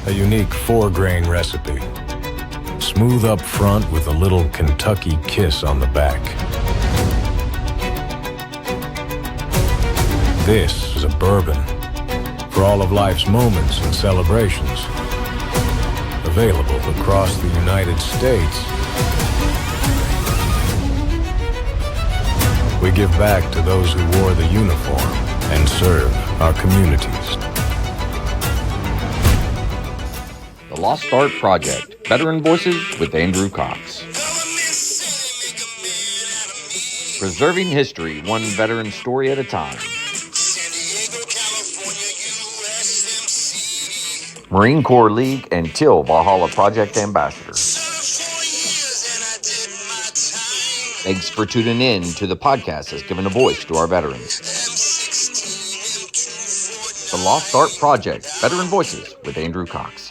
A unique 4-grain recipe. Smooth up front with a little Kentucky kiss on the back. This is a bourbon for all of life's moments and celebrations. Available across the United States. We give back to those who wore the uniform and serve our communities. The Lost Art Project, Veteran Voices with Andrew Cox. Preserving history, one veteran story at a time. Marine Corps League and Till Valhalla Project Ambassador. Thanks for tuning in to the podcast that's given a voice to our veterans. The Lost Art Project, Veteran Voices with Andrew Cox.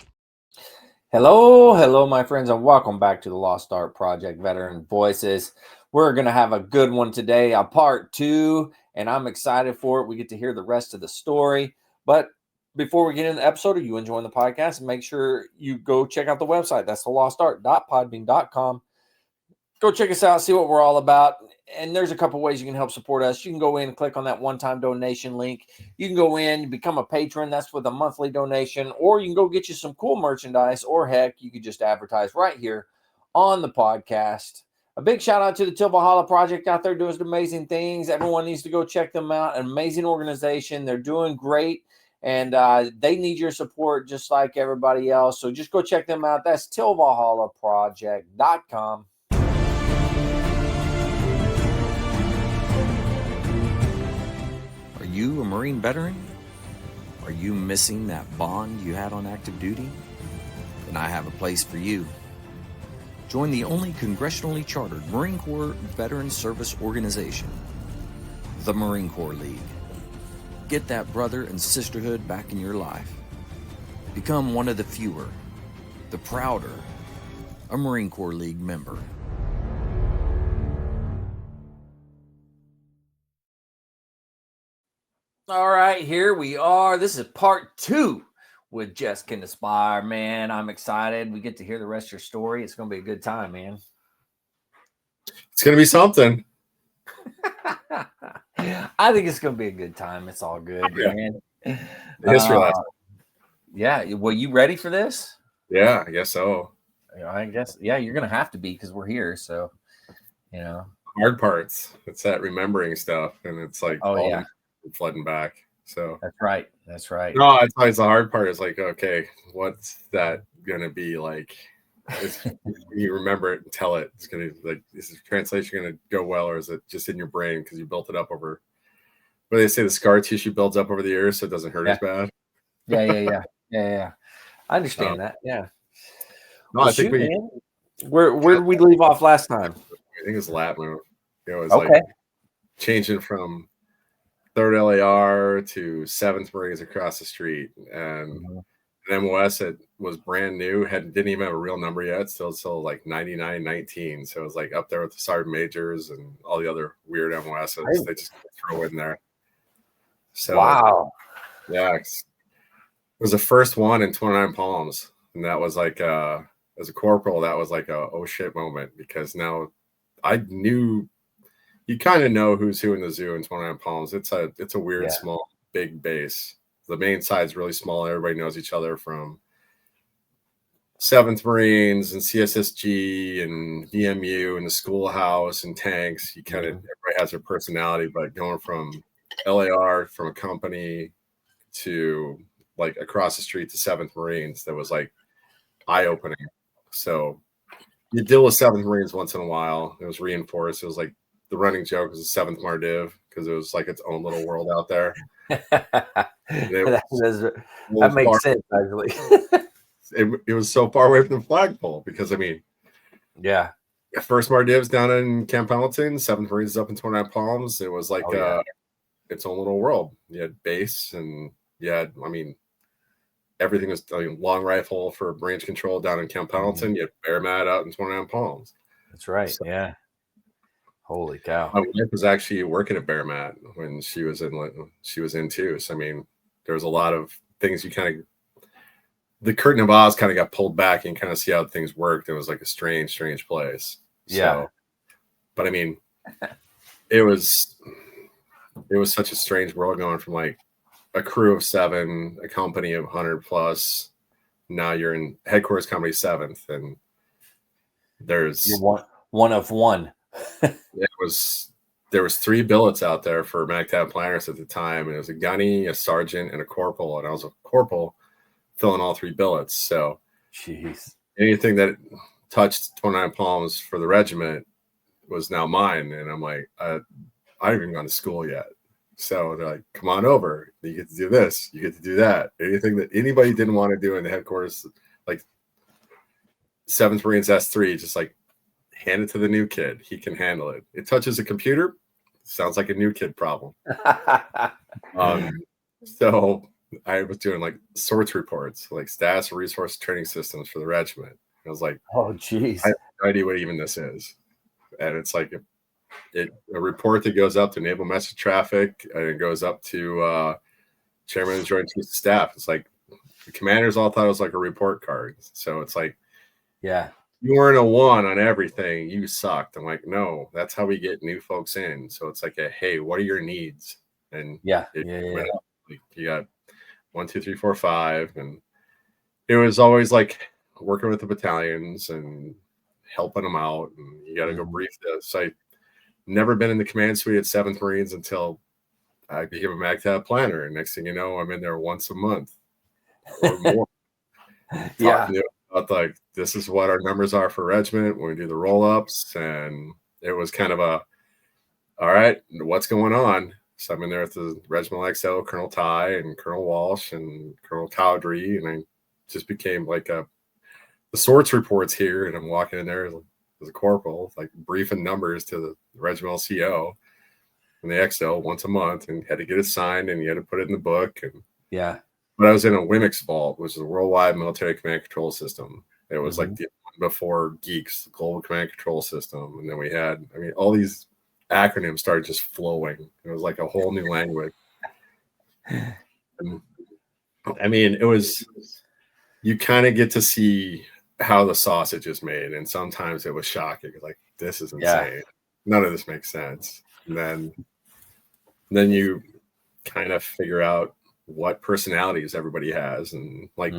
Hello, my friends, and welcome back to the Lost Art Project, Veteran Voices. We're going to have a good one today, a part 2, and I'm excited for it. We get to hear the rest of the story. But before we get into the episode, are you enjoying the podcast? Make sure you go check out the website. That's thelostart.podbean.com. Go check us out, see what we're all about. And there's a couple ways you can help support us. You can go in and click on that one-time donation link. You can go in and become a patron. That's with a monthly donation. Or you can go get you some cool merchandise. Or heck, you could just advertise right here on the podcast. A big shout out to the Till Valhalla Project out there doing amazing things. Everyone needs to go check them out. An amazing organization. They're doing great. And they need your support just like everybody else. So just go check them out. That's tillvalhallaproject.com. Are you a Marine veteran? Are you missing that bond you had on active duty? Then I have a place for you. Join the only congressionally chartered Marine Corps Veteran Service Organization, the Marine Corps League. Get that brother and sisterhood back in your life. Become one of the fewer, the prouder, a Marine Corps League member. All right, here we are. This is part 2 with Jesse Kindelspire, man. I'm excited. We get to hear the rest of your story. It's going to be a good time, man. It's going to be something. I think it's going to be a good time. It's all good, man. History lesson. Yeah. Well, you ready for this? Yeah, I guess so. I guess. Yeah, you're going to have to be because we're here. So, hard parts. It's that remembering stuff. And it's like, flooding back. So that's right. No, it's always the hard part is like, okay, what's that going to be like? You remember it and tell it. It's going to is the translation going to go well, or is it just in your brain because you built it up over? But they say the scar tissue builds up over the years, so it doesn't hurt as bad. Yeah. I understand that. Yeah. No, I think where did we leave off last time? I think it's Latin. It was like changing from 3rd LAR to 7th Marines across the street, and an MOS that was brand new, didn't even have a real number yet, still like 99-19. So it was like up there with the Sergeant Majors and all the other weird MOSs. They just throw in there. So wow. Yeah. It was the first one in 29 Palms. And that was like as a corporal, that was like a oh shit moment, because now I knew you kind of know who's who in the zoo in 29 Palms. It's a weird, small, big base. The main side's really small. Everybody knows each other from 7th Marines and CSSG and EMU and the schoolhouse and tanks. You kind of, everybody has their personality, but going from LAR, from a company to like across the street to 7th Marines, that was like eye-opening. So you deal with 7th Marines once in a while. It was reinforced. It was like the running joke was the 7th Mardiv, because it was like its own little world out there. That makes sense, actually. It was so far away from the flagpole, because I mean, first Mardiv's down in Camp Pendleton, 7th Marines up in 29 Palms. It was like its own little world. You had base, and everything was long rifle for range control down in Camp Pendleton. You had Bear Mat out in 29 Palms. That's right. So, holy cow. My wife was actually working at Bear Mat when she was in too. So I mean, there was a lot of things you kind of the curtain of Oz kind of got pulled back and kind of see how things worked. It was like a strange place. Yeah. So, but I mean, it was such a strange world going from like a crew of 7, a company of 100 plus. Now you're in headquarters company 7th, and there's You're one of one. there was 3 billets out there for MACTAB planners at the time, and it was a gunny, a sergeant, and a corporal, and I was a corporal filling all 3 billets. So jeez, anything that touched 29 Palms for the regiment was now mine. And I'm like, I haven't even gone to school yet. So they're like, come on over. You get to do this. You get to do that. Anything that anybody didn't want to do in the headquarters, like 7th Marines S3, just like hand it to the new kid. He can handle it. It touches a computer. Sounds like a new kid problem. So I was doing like sorts reports, like status and resource training systems for the regiment. I was like, oh, geez. I have no idea what even this is. And it's like a report that goes up to Naval Message Traffic, and it goes up to Chairman of the Joint Chiefs of Staff. It's like the commanders all thought it was like a report card. So it's like, yeah, you weren't a 1 on everything. You sucked. I'm like, no, that's how we get new folks in. So it's like, hey, what are your needs? And yeah. You got 1, 2, 3, 4, 5, and it was always like working with the battalions and helping them out. And you got to go brief this. I never been in the command suite at 7th Marines until I became a MACTAB planner. And next thing you know, I'm in there once a month or more. Yeah. About like, this is what our numbers are for regiment when we do the roll-ups. And it was kind of all right, what's going on? So I'm in there with the regimental XO, Colonel Ty and Colonel Walsh and Colonel Cowdery. And I just became like the sorts reports here. And I'm walking in there as a corporal, like briefing numbers to the regimental CO and the XO once a month, and had to get it signed, and you had to put it in the book. And yeah. But I was in a WMIX vault, which is a worldwide military command control system. It was like the one before Geeks, the global command control system. And then we had, all these acronyms started just flowing. It was like a whole new language. And, it was, you kind of get to see how the sausage is made. And sometimes it was shocking. Like, this is insane. None of this makes sense. And then you kind of figure out what personalities everybody has. And like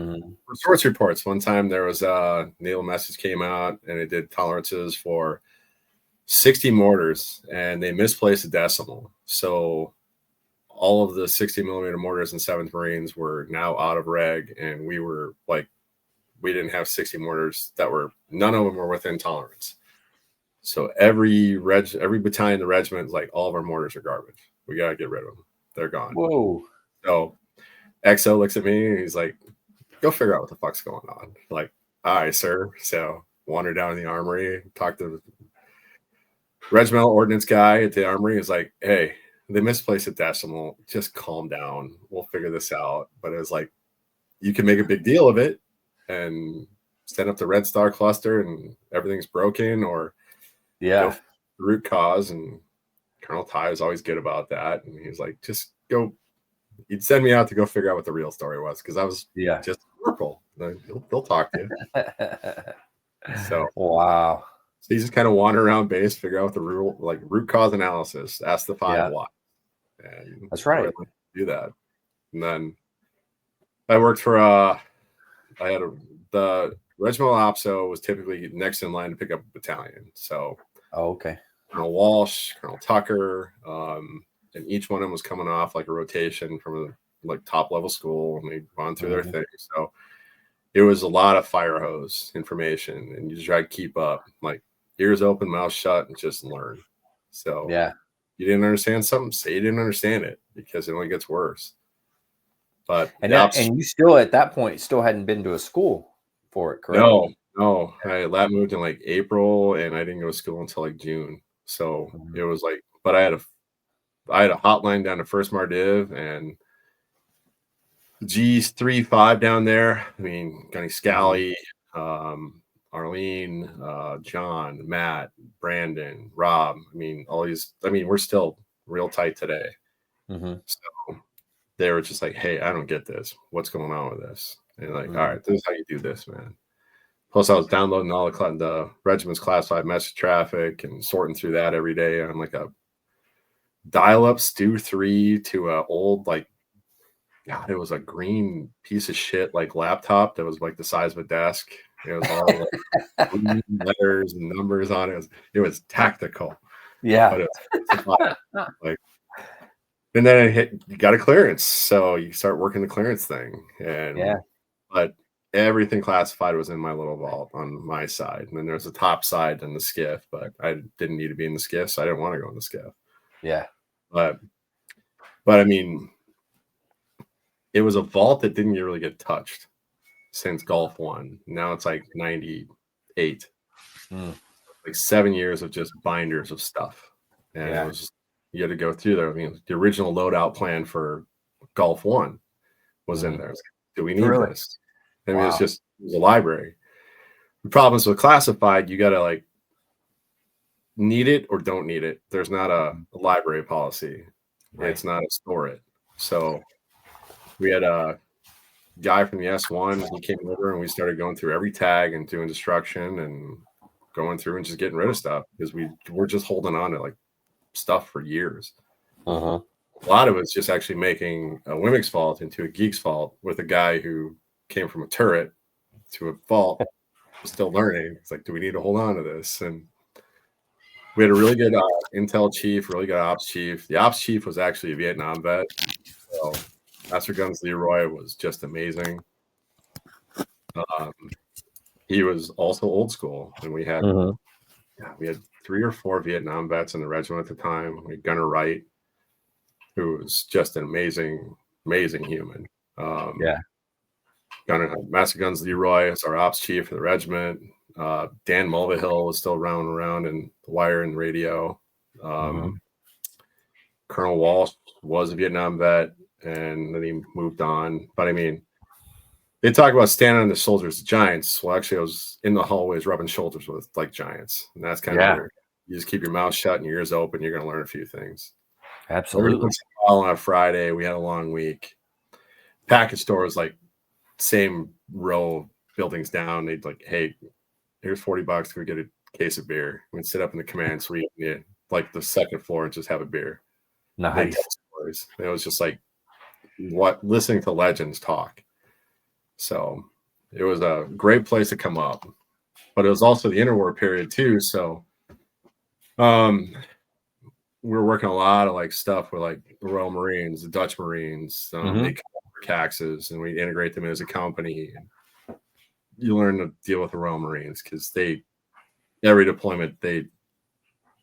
source reports, one time there was a naval message came out, and it did tolerances for 60 mortars, and they misplaced a decimal. So all of the 60 millimeter mortars in 7th Marines were now out of reg, and we were like, we didn't have 60 mortars none of them were within tolerance. So every battalion in the regiment is like, all of our mortars are garbage. We got to get rid of them. They're gone. Whoa. So XO looks at me and he's like, go figure out what the fuck's going on. Like, all right, sir. So wander down in the armory, talk to the regimental ordnance guy at the armory. He's like, hey, they misplaced a decimal. Just calm down. We'll figure this out. But it was like, you can make a big deal of it and stand up the Red Star cluster and everything's broken, or go for the root cause. And Colonel Ty was always good about that. And he's like, just go. He'd send me out to go figure out what the real story was, because I was just purple. They'll talk to you. So wow. So you just kind of wander around base, figure out the root cause analysis, ask the 5 why. And that's right. Do that. And then I worked for the regimental OPSO was typically next in line to pick up a battalion. So okay. Colonel Walsh, Colonel Tucker, and each one of them was coming off like a rotation from a top level school, and they'd gone through their thing. So it was a lot of fire hose information, and you just try to keep up, like ears open, mouth shut, and just learn. So you didn't understand something, say you didn't understand it, because it only gets worse. But and you still at that point still hadn't been to a school for it, correct? No. That moved in like April, and I didn't go to school until like June. So it was like, but I had a hotline down to First Mardiv and G35 down there. Gunny Scally, Arlene, John, Matt, Brandon, Rob. All these. We're still real tight today. So they were just like, hey, I don't get this. What's going on with this? And like, all right, this is how you do this, man. Plus, I was downloading all the regiment's classified message traffic and sorting through that every day on like a dial-up Stu 3 to a old, like, God, it was a green piece of shit like laptop that was like the size of a desk. It was all like green letters and numbers on it. It was tactical. Yeah. But it's like, and then you got a clearance, so you start working the clearance thing. And but everything classified was in my little vault on my side, and then there's a top side and the skiff. But I didn't need to be in the skiff, so I didn't want to go in the skiff. Yeah. But I mean, it was a vault that didn't really get touched since Gulf 1. Now it's like 98. Like 7 years of just binders of stuff. And it was just, you had to go through there. I mean, the original loadout plan for Gulf 1 was in there. Like, do we need this? I mean, it was a library. The problem is with classified, you got to like need it or don't need it. There's not a library policy. Right. It's not a store it. So we had a guy from the S1. He came over and we started going through every tag and doing destruction and going through and just getting rid of stuff because we're just holding on to like stuff for years. A lot of it's just actually making a Wimix vault into a Geeks vault with a guy who came from a turret to a vault, still learning. It's like, do we need to hold on to this? And we had a really good intel chief, really good ops chief. The ops chief was actually a Vietnam vet. So Master Guns Leroy was just amazing. He was also old school, and we had 3 or 4 Vietnam vets in the regiment at the time. We had Gunner Wright, who was just an amazing human. Master Guns Leroy is our ops chief for the regiment. Dan Mulvihill was still rounding around in the wire and radio. Colonel Walsh was a Vietnam vet, and then he moved on. But I mean, they talk about standing on the shoulders of giants. Well, actually, I was in the hallways rubbing shoulders with like giants, and that's kind of weird. You just keep your mouth shut and your ears open. You're going to learn a few things. Absolutely. Every once in a while on a Friday, we had a long week. Package store was like same row of buildings down. They'd like, hey, here's $40. Can we get a case of beer? We'd sit up in the command suite, like the second floor, and just have a beer. Nice. It was just like listening to legends talk. So it was a great place to come up, but it was also the interwar period too. So we were working a lot of like stuff with like the Royal Marines, the Dutch Marines. They come for Caxes, and we integrate them as a company. And you learn to deal with the Royal Marines because every deployment they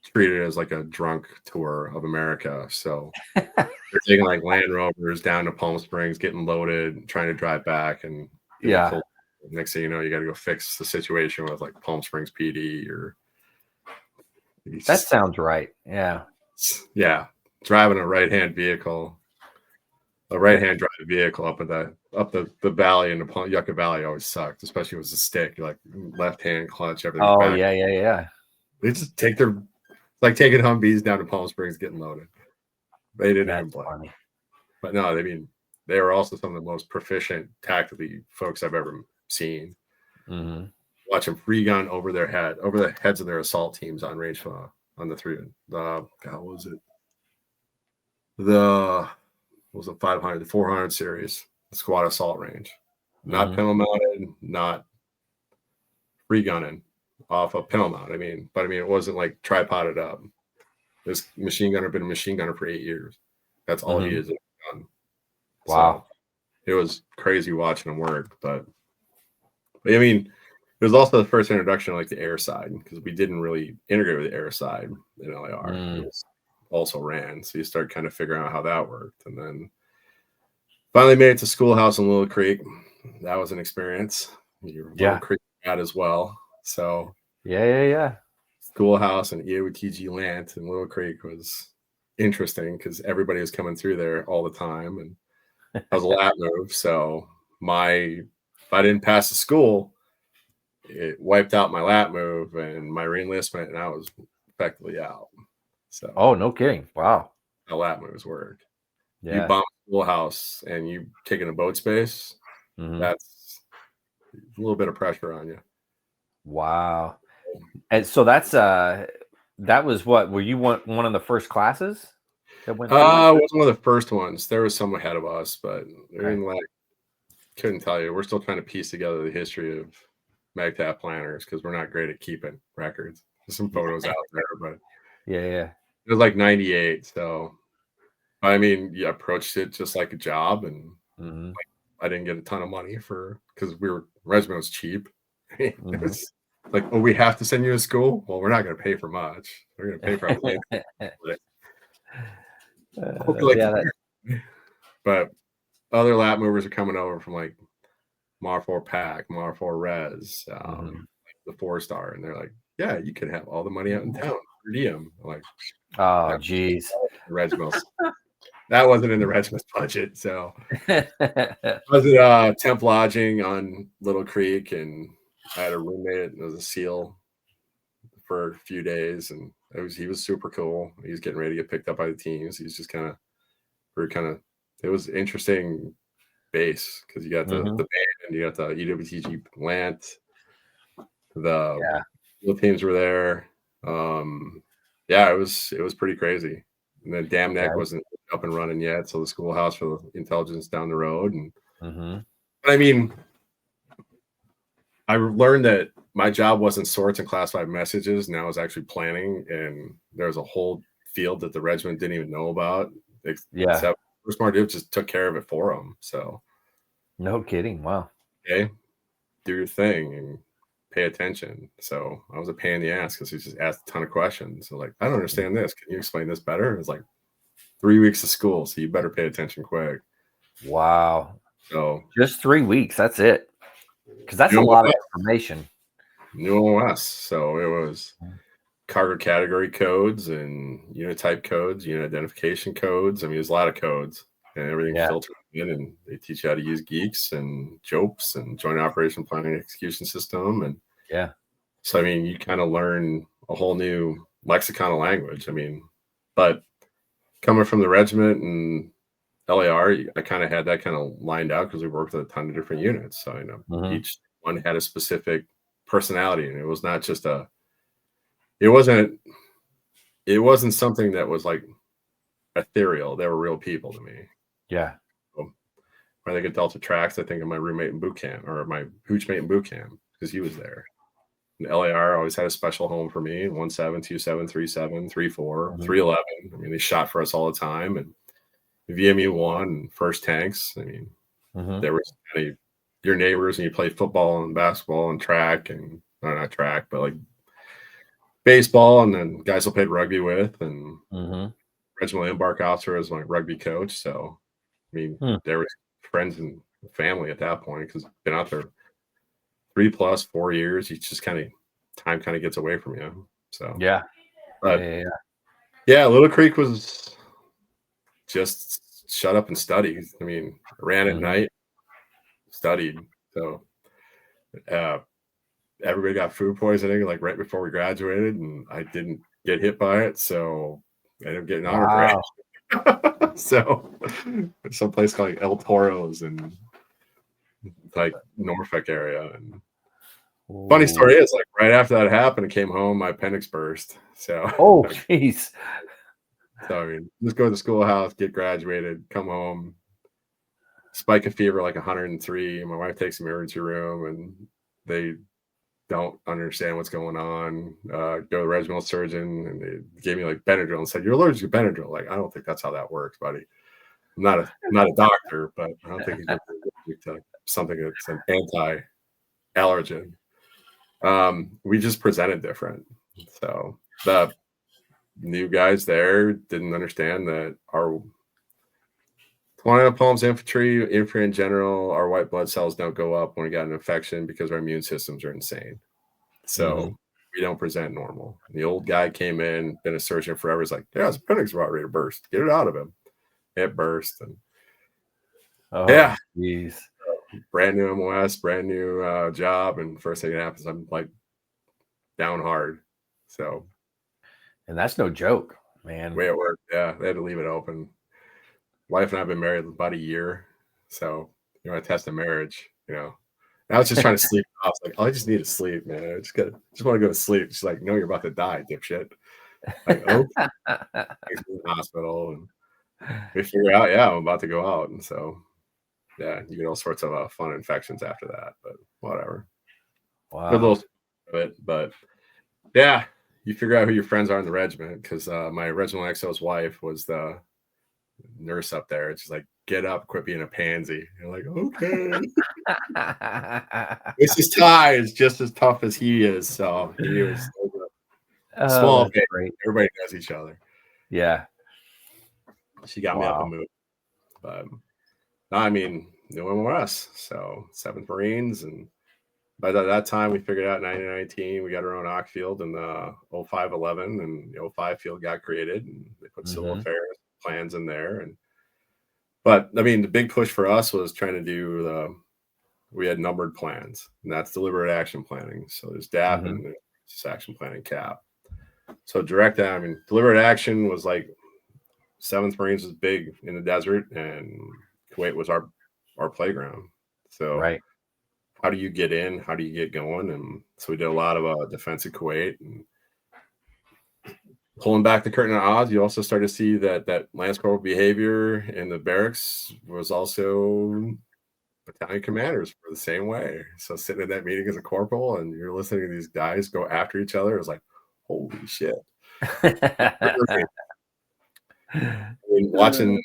treat it as like a drunk tour of America. So they're taking like Land Rovers down to Palm Springs, getting loaded, trying to drive back, and next thing you know, you got to go fix the situation with like Palm Springs PD or. That sounds right. Yeah. Driving a right-hand vehicle, a right-hand drive vehicle up the valley in the Yucca Valley always sucked, especially if it was a stick. You're like left-hand clutch, everything. Oh back. Yeah. They just take like taking Humvees down to Palm Springs, getting loaded. They didn't even play. Funny. But no, I mean, they were also some of the most proficient tactically folks I've ever seen. Watch them free gun over the heads of their assault teams on range on the 500, the 400 series, the squad assault range, not pintle mounted, not free gunning off a pintle mount. But it wasn't like tripoded up. This machine gunner been a machine gunner for 8 years. That's all he is. Wow. So it was crazy watching him work, but I mean, it was also the first introduction of like the air side because we didn't really integrate with the air side in LAR. It was also ran, so you start kind of figuring out how that worked, and then finally made it to Schoolhouse in Little Creek. That was an experience. Little Creek had as well. So yeah. Schoolhouse and EOTG Lant in Little Creek was interesting because everybody was coming through there all the time, and I was a lat move. So if I didn't pass the school, it wiped out my lat move and my reenlistment, and I was effectively out. So, no kidding! Wow, how lat moves work. Yeah. You bomb a Schoolhouse and you take in a boat space. That's little bit of pressure on you. Wow. And so that's that was what, were you one of the first classes that went through? I was one of the first ones. There was some ahead of us, but we Okay. didn't couldn't tell you. We're still trying to piece together the history of MagTap planners because we're not great at keeping records. There's some photos out there, but Yeah. it was like 98. So, I mean, you approached it just like a job, and Mm-hmm. I didn't get a ton of money because regiment was cheap. It Mm-hmm. was like, oh, we have to send you to school. Well, we're not going to pay for much. We're going to pay for our plane. Yeah. But other lap movers are coming over from like Mar 4 Pack, Mar 4 Res, the 4-star, and they're like, yeah, you can have all the money out in town per diem. I'm like, Oh, geez. Regiment's that wasn't in the regiment's budget. So I was at temp lodging on Little Creek, and I had a roommate that was a SEAL for a few days, and he was super cool. He was getting ready to get picked up by the teams. He's just kind of it was interesting base because you got the band, and you got the EWTG plant, the teams were there. It was pretty crazy. And then Dam Neck wasn't up and running yet, so the schoolhouse for the intelligence down the road. And I mean, I learned that my job wasn't sorts and classified messages. Now it's actually planning, and there was a whole field that the regiment didn't even know about. Except Smart Dude just took care of it for them. So, no kidding. Wow. Okay, do your thing and pay attention. So I was a pain in the ass because he just asked a ton of questions. So like, I don't understand this. Can you explain this better? It's like 3 weeks of school, so you better pay attention quick. Wow. So just 3 weeks. That's it. Because that's a lot of information. New OS. So it was cargo category codes and unit type codes, unit identification codes. I mean, there's a lot of codes and everything filtered in, and they teach you how to use geeks and JOPES and joint operation planning execution system. And so, I mean, you kind of learn a whole new lexicon of language. I mean, but coming from the regiment and LAR, I kind of had that kind of lined out because we worked with a ton of different units. So, you know, each one had a specific personality, and it was not just it wasn't something that was like ethereal. They were real people to me. Yeah. So when I get Delta Tracks, I think of my roommate in boot camp, or my hooch mate in boot camp, because he was there. And LAR always had a special home for me. 17, 27, 37, 34, 311. I mean, they shot for us all the time. And VMU 1, first tanks. I mean, there was your neighbors, and you play football and basketball and track, and not track, but like baseball, and then guys I played rugby with, and Reginald Embark officer as my rugby coach. So, I mean, there was friends and family at that point because I've been out there 3+ 4 years. You just time gets away from you. So Little Creek was just shut up and study. I mean, I ran at night, studied. So everybody got food poisoning like right before we graduated, and I didn't get hit by it, so I ended up getting honor grad. So some place called like El Toros and like Norfolk area. And funny story is, like, right after that happened, I came home, my appendix burst. So jeez. So I mean, just go to the schoolhouse, get graduated, come home, spike of fever like 103. My wife takes me to the emergency room, and they don't understand what's going on. Go to the regimental surgeon, and they gave me like Benadryl and said, "You're allergic to Benadryl." Like, I don't think that's how that works, buddy. I'm not a doctor, but I don't think he's allergic to something that's an anti-allergen. We just presented different. So the new guys there didn't understand that our 20 Palms infantry in general, our white blood cells don't go up when we got an infection because our immune systems are insane. So we don't present normal. And the old guy came in, been a surgeon forever. He's like, yeah, his appendix is about ready to burst. Get it out of him. It burst. And geez. Brand new MOS, brand new job. And first thing that happens, I'm like down hard. So. And that's no joke, man. The way it worked. Yeah. They had to leave it open. Wife and I have been married about a year. So, I test a marriage, and I was just trying to sleep. I was like, oh, I just need to sleep, man. I just want to go to sleep. She's like, no, you're about to die, dipshit. Like, oh, takes me to the hospital, and we figure out, yeah, I'm about to go out, and so yeah, you get all sorts of fun infections after that, but whatever. Wow. Good little of it, but yeah, you figure out who your friends are in the regiment because my original XO's wife was the nurse up there. It's just like, get up, quit being a pansy. You're like, okay. This is Ty is just as tough as he is, so he was small. Great. Everybody knows each other. Yeah, she got me up and moved, but I mean, no one were us. So 7th Marines, and by that time we figured out 1919 we got our own OC field in the 05-11, and the 05 field got created, and they put civil affairs plans in there. But I mean, the big push for us was trying to do we had numbered plans, and that's deliberate action planning. So there's DAP and there's action planning CAP. So deliberate action was like 7th Marines was big in the desert, and Kuwait was our playground. So how do you get in? How do you get going? And so we did a lot of defense of Kuwait, and pulling back the curtain on Oz. You also start to see that Lance Corporal behavior in the barracks was also battalion commanders were the same way. So sitting in that meeting as a corporal, and you're listening to these guys go after each other, it was like, holy shit. I mean, watching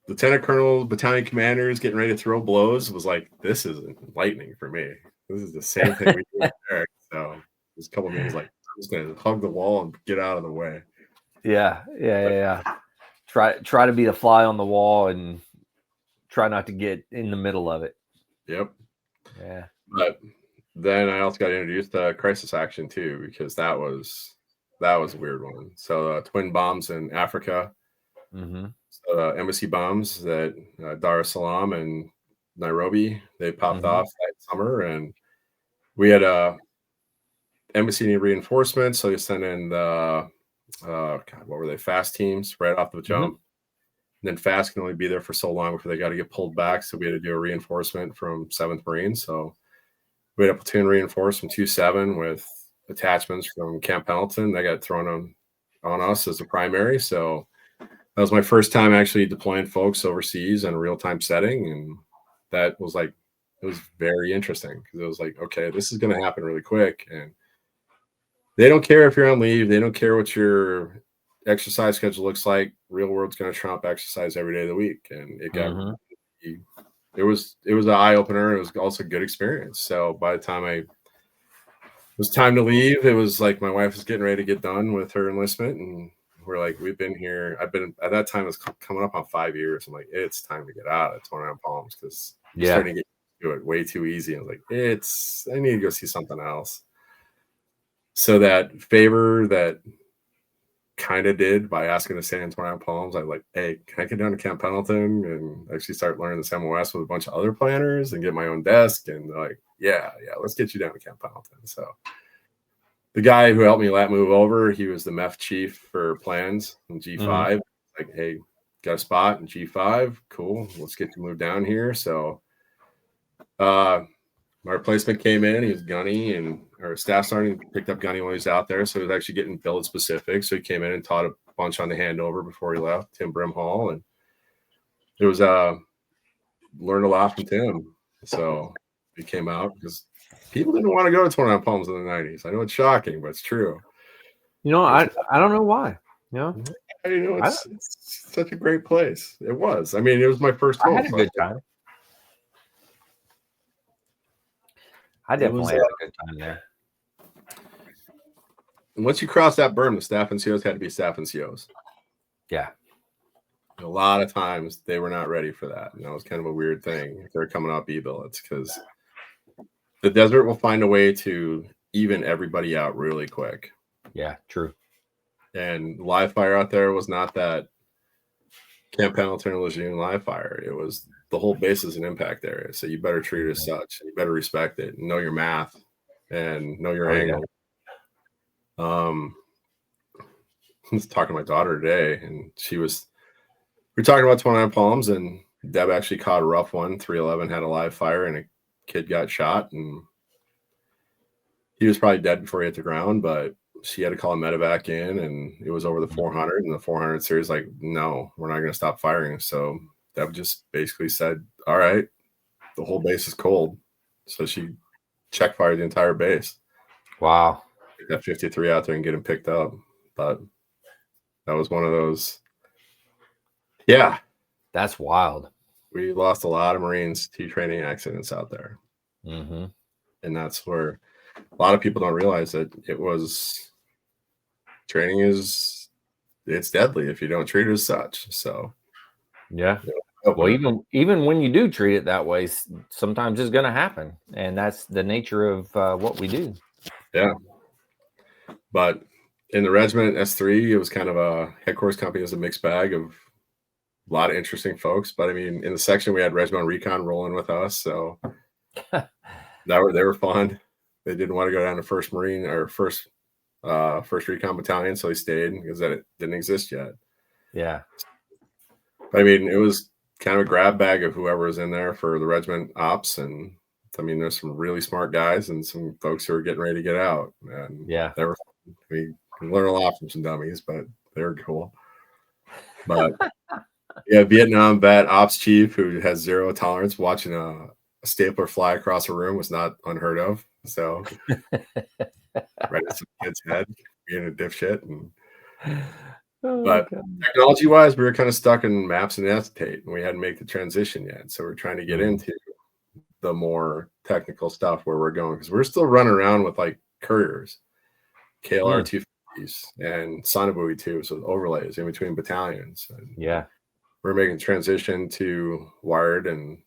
lieutenant colonel, battalion commanders getting ready to throw blows was like, this is enlightening for me. This is the same thing we do in barracks. So there's a couple of meetings like, I'm just going to hug the wall and get out of the way. Yeah. Try to be a fly on the wall and try not to get in the middle of it. Yep. Yeah. But then I also got introduced to crisis action too, because that was a weird one. So twin bombs in Africa. So embassy bombs that Dar es Salaam and Nairobi, they popped off that summer, and we had a embassy need reinforcements. So you send in the what were they? Fast teams right off the jump. And then fast can only be there for so long before they got to get pulled back. So we had to do a reinforcement from 7th Marines. So we had a platoon reinforced from 2-7 with attachments from Camp Pendleton. They got thrown on us as a primary. So that was my first time actually deploying folks overseas in a real-time setting. And that was like, it was very interesting because it was like, okay, this is going to happen really quick. And they don't care if you're on leave. They don't care what your exercise schedule looks like. Real world's going to trump exercise every day of the week. And it got, it was an eye opener. It was also a good experience. So by the time it was time to leave, it was like my wife was getting ready to get done with her enlistment, and we're like, we've been here. I've been at that time it was coming up on 5 years. I'm like, it's time to get out of 29 Palms because you're starting to get to it way too easy. I was like, I need to go see something else. So that favor that kind of did by asking to stay in 29 Palms, I was like, hey, can I get down to Camp Pendleton and actually start learning this MOS with a bunch of other planners and get my own desk? And they're like, yeah, let's get you down to Camp Pendleton. So the guy who helped me move over, he was the MEF chief for plans in G5. Like, hey, got a spot in G5? Cool. Let's get you moved down here. So my replacement came in. He was Gunny, and our staff sergeant picked up Gunny when he was out there. So he was actually getting billet specific. So he came in and taught a bunch on the handover before he left, Tim Brimhall. And it was learned a lot from Tim. So he came out because people didn't want to go to 29 Palms in the 90s. I know it's shocking, but it's true. I don't know why. It's such a great place. It was. I mean, it was my first home. I had a good time. I definitely had a good time there. And once you cross that berm, the staff NCOs had to be staff NCOs. Yeah. A lot of times they were not ready for that. And that was kind of a weird thing if they're coming off billets, because the desert will find a way to even everybody out really quick. Yeah, true. And live fire out there was not that Camp Pendleton or Lejeune live fire. It was the whole base is an impact area. So you better treat it as such. You better respect it and know your math and know your angle. Yeah. I was talking to my daughter today, and we're talking about 29 Palms, and Deb actually caught a rough one. 311 had a live fire, and kid got shot, and he was probably dead before he hit the ground, but she had to call a medevac in, and it was over the 400, and the 400 series like, no, we're not going to stop firing. So that just basically said, all right, the whole base is cold. So she check fired the entire base. Wow. Got 53 out there and get him picked up. But that was one of those. Yeah. That's wild. We lost a lot of Marines to training accidents out there. Mm-hmm. And that's where a lot of people don't realize that it was training it's deadly if you don't treat it as such. So yeah. Well, even when you do treat it that way, sometimes it's going to happen, and that's the nature of what we do. Yeah. But in the regiment S3, it was kind of a headquarters company. It was a mixed bag of a lot of interesting folks. But I mean, in the section, we had Regiment Recon rolling with us. So they were fun. They didn't want to go down to First Marine or First Recon Battalion, so they stayed because that didn't exist yet. Yeah. But I mean, it was kind of a grab bag of whoever was in there for the regiment ops. And I mean, there's some really smart guys and some folks who are getting ready to get out. And yeah, they were, we learn a lot from some dummies, but they were cool. But yeah, Vietnam vet ops chief who has zero tolerance, watching a stapler fly across a room was not unheard of. So right at some kid's head, being a dipshit. But technology wise, we were kind of stuck in maps and acetate, and we hadn't made the transition yet. So we're trying to get into the more technical stuff where we're going, because we're still running around with like couriers, KLR 250s, and Sonobui too. So overlays in between battalions. And yeah, we're making transition to wired and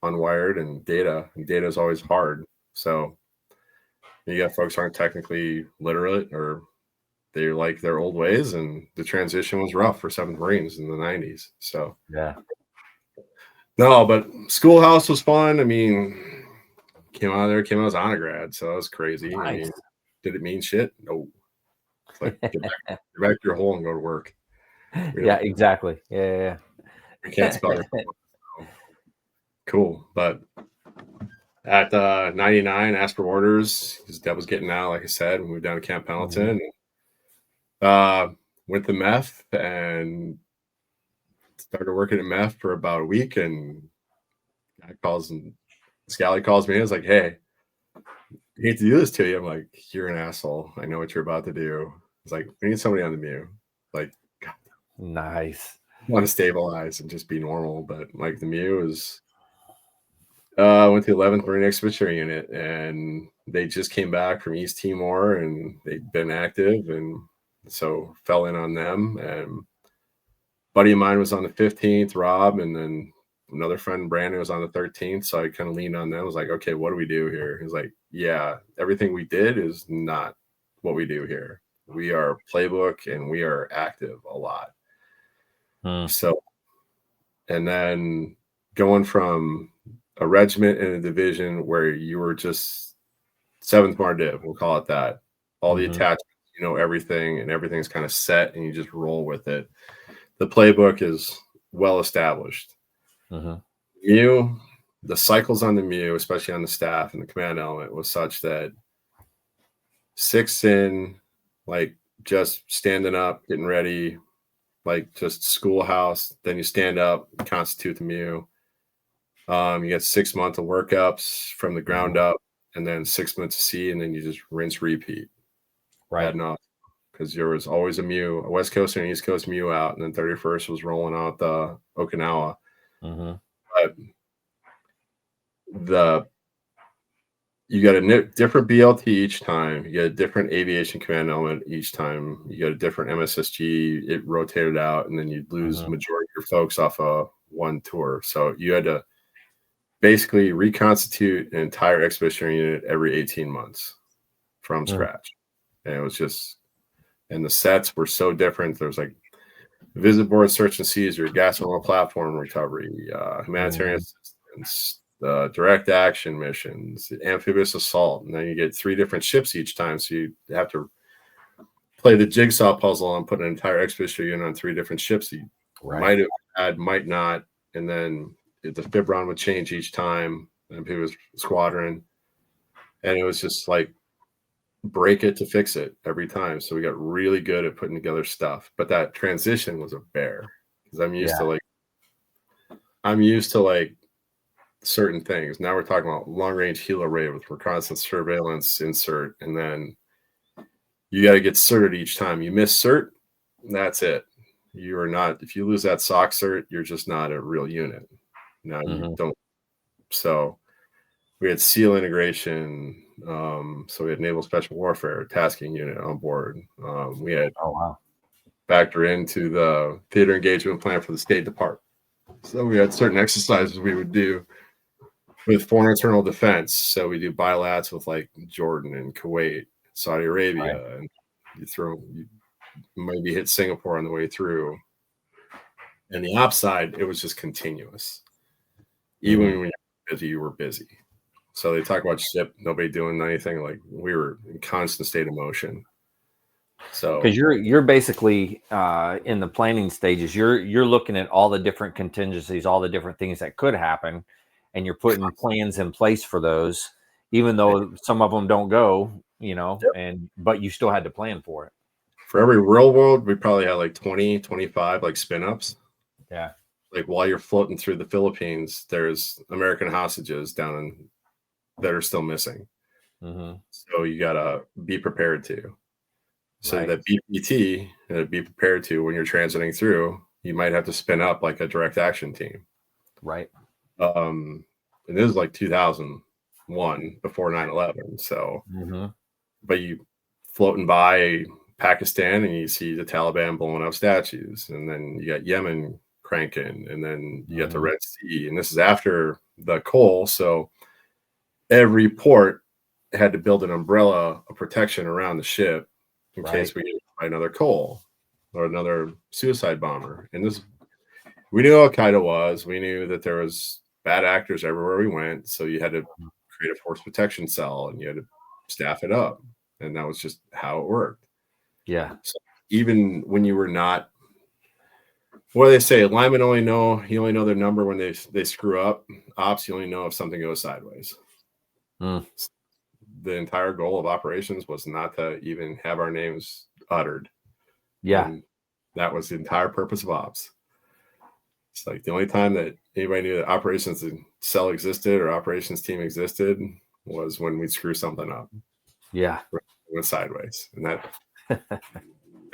unwired and data. And data is always hard. So you got folks who aren't technically literate, or they like their old ways, and the transition was rough for 7th Marines in the 90s. So yeah. No, but schoolhouse was fun. I mean, came out as honor grad, so that was crazy. Nice. I mean, did it mean shit? No. It's like get back to your hole and go to work. Yeah, exactly. Yeah. We can't spell it. Cool. But at 99, asked for orders. His dad was getting out, like I said. We moved down to Camp Pendleton. Went to meth and started working at meth for about a week. And Scally calls me and is like, hey, I hate to do this to you. I'm like, you're an asshole. I know what you're about to do. It's like, we need somebody on the MEU. Like, God, nice. I want to stabilize and just be normal. But like the MEU is, went to the 11th Marine Expeditionary Unit, and they just came back from East Timor, and they'd been active, and so fell in on them. And buddy of mine was on the 15th, Rob, and then another friend, Brandon, was on the 13th. So I kind of leaned on them. I was like, okay, what do we do here? He's like, yeah, everything we did is not what we do here. We are playbook and we are active a lot. So, and then going from a regiment and a division where you were just 7th Mar Div, we'll call it that. All the attachments, you know, everything, and everything's kind of set and you just roll with it. The playbook is well established. MEU, the cycles on the MEU, especially on the staff and the command element, was such that 6 in, like just standing up, getting ready, like just schoolhouse. Then you stand up, constitute the MEU. You get 6 months of workups from the ground up, and then 6 months of C, and then you just rinse, repeat. Right. Because there was always a MEU, a West Coast and East Coast MEU out, and then 31st was rolling out the Okinawa. But you got a different BLT each time. You get a different aviation command element each time. You got a different MSSG. It rotated out, and then you'd lose majority of your folks off of one tour. So you had to basically reconstitute an entire expeditionary unit every 18 months from scratch. And it was just, and the sets were so different. There's like visit board search and seizure, gas and oil platform recovery, humanitarian assistance, direct action missions, amphibious assault. And then you get 3 different ships each time. So you have to play the jigsaw puzzle and put an entire expeditionary unit on 3 different ships. You might have had, might not. And then the Fibron would change each time. MP's squadron, and it was just like break it to fix it every time. So we got really good at putting together stuff. But that transition was a bear because I'm used to like certain things. Now we're talking about long range helo array with reconnaissance surveillance insert, and then you got to get certed each time. You miss cert, that's it. You are not. If you lose that SOC cert, you're just not a real unit. Now you don't. So we had SEAL integration. So we had Naval Special Warfare tasking unit on board. We had factor into the theater engagement plan for the State Department. So we had certain exercises we would do with foreign internal defense. So we do bilats with like Jordan and Kuwait, Saudi Arabia, and you maybe hit Singapore on the way through. And the ops side, it was just continuous. Even when you were busy, you were busy. So they talk about ship, nobody doing anything. Like we were in constant state of motion. So because you're basically in the planning stages, you're looking at all the different contingencies, all the different things that could happen, and you're putting plans in place for those, even though some of them don't go, but you still had to plan for it. For every real world, we probably had like 20, 25 like spin ups. Yeah. Like while you're floating through the Philippines, there's American hostages that are still missing. So you gotta be prepared to. So that BPT, be prepared to when you're transiting through, you might have to spin up like a direct action team. Right. And this is like 2001 before 9/11. So, but you floating by Pakistan and you see the Taliban blowing up statues, and then you got Yemen cranking, and then you got the Red Sea, and this is after the coal. So every port had to build an umbrella of protection around the ship in case we get another coal or another suicide bomber. And this, we knew Al Qaeda was. We knew that there was bad actors everywhere we went. So you had to create a force protection cell and you had to staff it up, and that was just how it worked. Yeah. So even when you were not, what do they say? Linemen only know their number when they screw up. Ops, you only know if something goes sideways. The entire goal of operations was not to even have our names uttered. Yeah. And that was the entire purpose of ops. It's like the only time that anybody knew that operations cell existed or operations team existed was when we'd screw something up. Yeah. It went sideways. And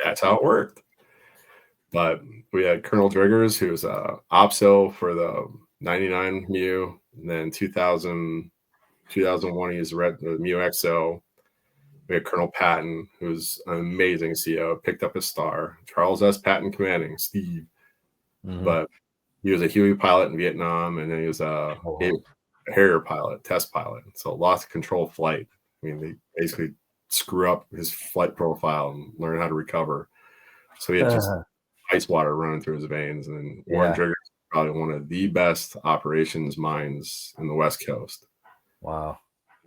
that's how it worked. But we had Colonel Driggers, who was OPSO for the 99 MU, and then 2001, he was the MU XO. We had Colonel Patton, who's an amazing CO, picked up his star. Charles S. Patton commanding, Steve. But he was a Huey pilot in Vietnam, and then he was a Harrier pilot, test pilot. So lost control flight. I mean, they basically screw up his flight profile and learn how to recover. So he had just ice water running through his veins. And then Warren Driggers is probably one of the best operations minds in the West Coast. Wow.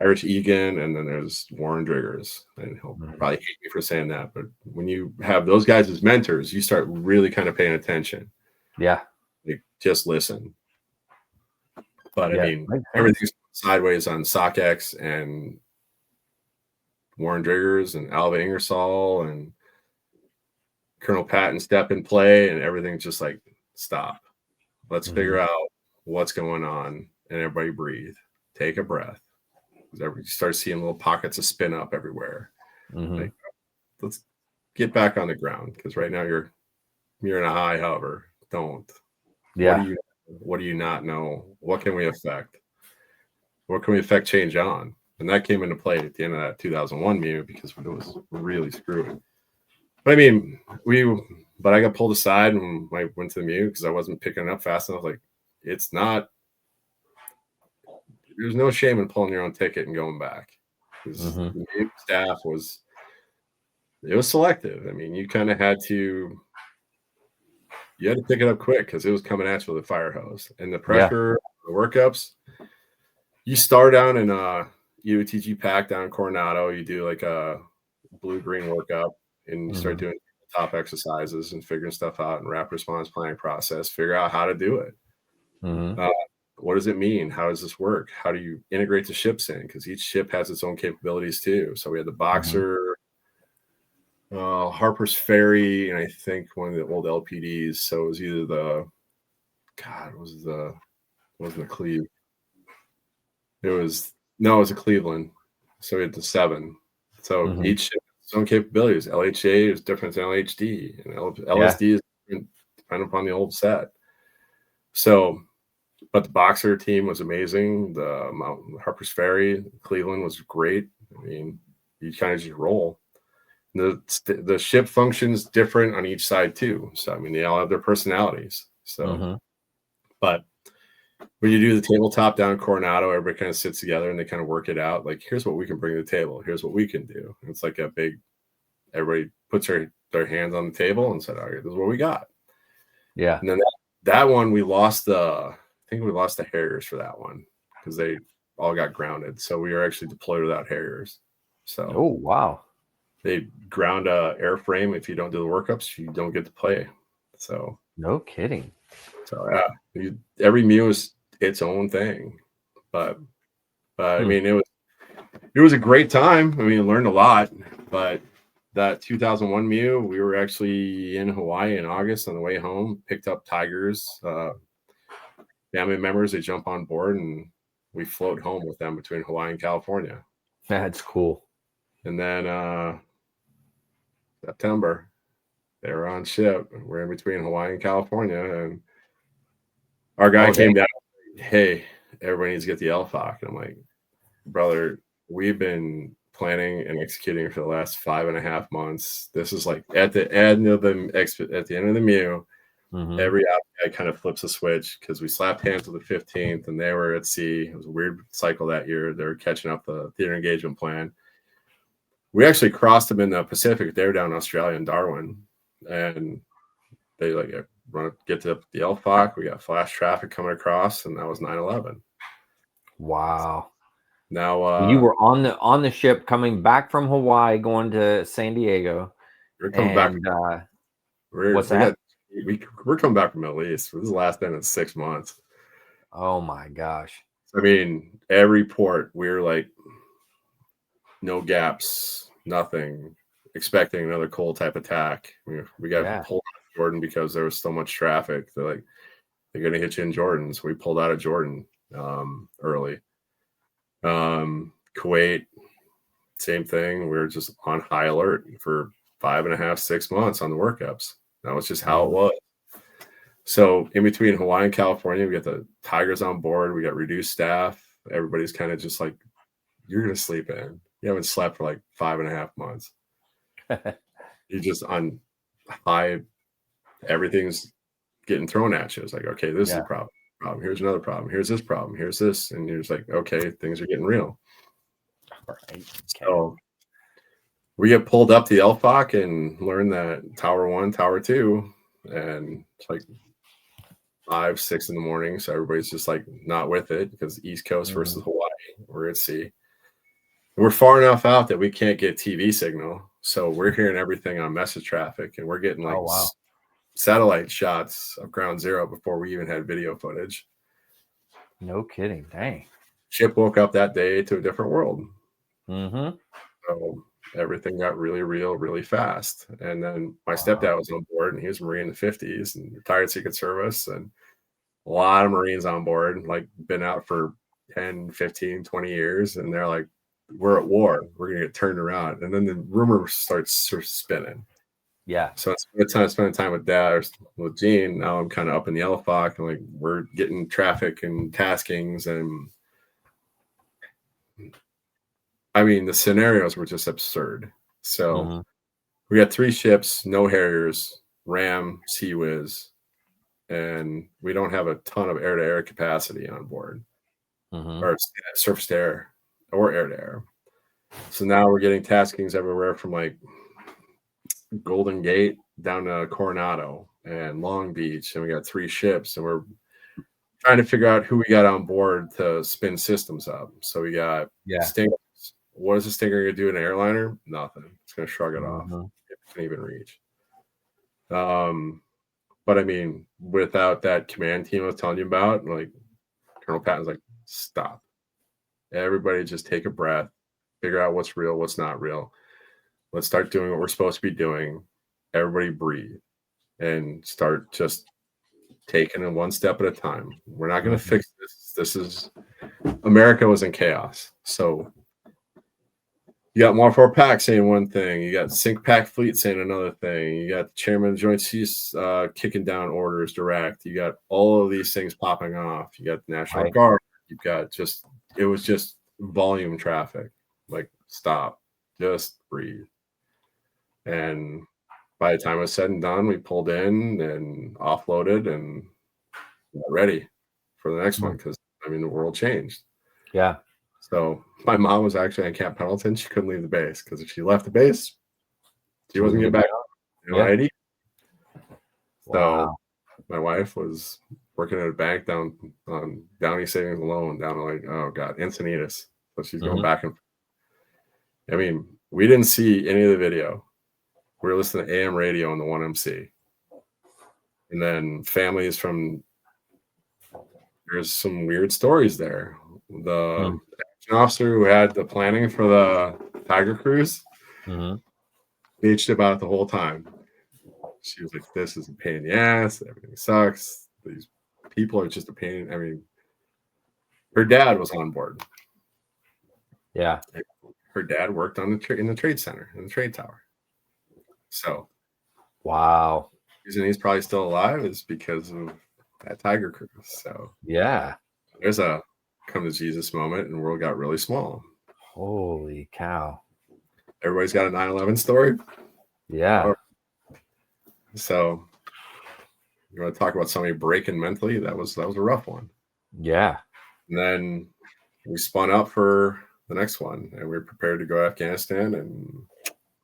Irish Egan, and then there's Warren Driggers. And he'll probably hate me for saying that. But when you have those guys as mentors, you start really kind of paying attention. Yeah. Like, just listen. But I mean, everything's sideways on SOCX and Warren Driggers and Alva Ingersoll and Colonel Patton step in play, and everything's just like, stop. Let's figure out what's going on, and everybody breathe. Take a breath. You start seeing little pockets of spin up everywhere. Like, let's get back on the ground, because right now you're in a high hover. Don't. Yeah. What do you not know? What can we affect? What can we affect change on? And that came into play at the end of that 2001 MU, because it was really screwed. But I mean, I got pulled aside when I went to the MU because I wasn't picking it up fast enough. Like, there's no shame in pulling your own ticket and going back. The MU staff was selective. I mean, you kind of had to pick it up quick because it was coming at you with a fire hose. And the pressure, the workups, you start down in UATG pack down in Coronado, you do like a blue-green workup, and you start doing top exercises and figuring stuff out and rapid response planning process, figure out how to do it. what does it mean? How does this work? How do you integrate the ships in? Because each ship has its own capabilities too. So we had the Boxer, Harper's Ferry, and I think one of the old LPDs. So it was either wasn't a Cleve. It was a Cleveland. So we had the 7. So each ship has its own capabilities. LHA is different than LHD, and LSD is different depending upon the old set. So, but the Boxer team was amazing. The Harper's Ferry, Cleveland was great. I mean, you kind of just roll. The ship functions different on each side too. So, I mean, they all have their personalities. So, but when you do the tabletop down in Coronado, everybody kind of sits together and they kind of work it out. Like, here's what we can bring to the table. Here's what we can do. And it's like a big, everybody puts their hands on the table and said, all right, this is what we got. Yeah. And then that one, we lost I think we lost the Harriers for that one because they all got grounded. So we were actually deployed without Harriers. So, oh, wow. They ground a airframe. If you don't do the workups, you don't get to play. So, no kidding. So, yeah, every MEU is its own thing. But I mean, it was a great time. I mean, I learned a lot. But that 2001 MEU, we were actually in Hawaii in August on the way home, picked up Tigers, family members. They jump on board and we float home with them between Hawaii and California. That's cool. And then September, they were on ship. We're in between Hawaii and California. And our guy came down, hey, everybody needs to get the LFOC. And I'm like, brother, we've been planning and executing for the last 5.5 months. This is like at the end of the MEU, every guy kind of flips a switch because we slapped hands with the 15th and they were at sea. It was a weird cycle that year. They were catching up the theater engagement plan. We actually crossed them in the Pacific. They were down in Australia and Darwin. And they get to the LFOC. We got flash traffic coming across, and that was 9/11. Wow. Now you were on the ship coming back from Hawaii, going to San Diego. We're coming back. What's that? We're coming back from Middle East. This is the last been in 6 months. Oh my gosh. I mean, every port we're like, no gaps, nothing. Expecting another cold type attack. We got pulled out of Jordan because there was so much traffic. They're like, they're going to hit you in Jordan. So we pulled out of Jordan early. Kuwait, same thing. We were just on high alert for 5.5, 6 months on the workups. That was just how it was. So in between Hawaii and California, we got the Tigers on board. We got reduced staff. Everybody's kind of just like, you're going to sleep in. You haven't slept for like 5.5 months. You're just on high. Everything's getting thrown at you. It's like, okay, this is a problem. Here's another problem. Here's this problem. Here's this. And you're just like, okay, things are getting real. Right. Okay. So we get pulled up the LFOC and learn that Tower 1, Tower 2, and it's like 5, 6 in the morning. So everybody's just like not with it because East Coast versus Hawaii. We're at sea. We're far enough out that we can't get TV signal. So we're hearing everything on message traffic, and we're getting like satellite shots of ground zero before we even had video footage. No kidding. Dang. Ship woke up that day to a different world. So everything got really real, really fast. And then my stepdad was on board, and he was a Marine in the 50s and retired Secret Service, and a lot of Marines on board, like been out for 10, 15, 20 years. And they're like, we're at war. We're going to get turned around. And then the rumor starts sort of spinning. Yeah. So I spending time with Dad or with Gene. Now I'm kind of up in the LFOC, and like we're getting traffic and taskings. And I mean, the scenarios were just absurd. So we got 3 ships, no Harriers, Ram, Sea Whiz, and we don't have a ton of air-to-air capacity on board or surface to air or air-to-air. So now we're getting taskings everywhere from like Golden Gate down to Coronado and Long Beach, and we got 3 ships, and we're trying to figure out who we got on board to spin systems up. So we got Stingers. What is a Stinger going to do in an airliner? Nothing. It's going to shrug it off. It can even reach. But I mean, without that command team I was telling you about, like Colonel Patton's like, stop. Everybody just take a breath, figure out what's real, what's not real. Let's start doing what we're supposed to be doing. Everybody breathe and start just taking it one step at a time. We're not going to fix this. This is America was in chaos. So you got Marfor Pack saying one thing. You got Sync Pack Fleet saying another thing. You got the chairman of the Joint Chiefs kicking down orders direct. You got all of these things popping off. You got the National Guard. You've got it was just volume traffic. Like, stop, just breathe. And by the time it was said and done, we pulled in and offloaded and got ready for the next one because, I mean, the world changed. Yeah. So my mom was actually at Camp Pendleton. She couldn't leave the base because if she left the base, she wasn't getting back on ID. So my wife was working at a bank down on Downey Savings and Loan down to like, oh God, Encinitas. So she's going back and I mean, we didn't see any of the video. We were listening to AM radio on the 1MC. And then families from there's some weird stories there. The action officer who had the planning for the Tiger Cruise bitched about it the whole time. She was like, this is a pain in the ass. Everything sucks. These people are just a pain. I mean, her dad was on board. Yeah. Her dad worked on in the trade center, in the trade tower. So, wow. The reason he's probably still alive is because of that Tiger Cruise. So, yeah. There's a come to Jesus moment and the world got really small. Holy cow. Everybody's got a 9/11 story. Yeah. So you want to talk about somebody breaking mentally? That was a rough one. Yeah. And then we spun up for the next one and we were prepared to go to Afghanistan and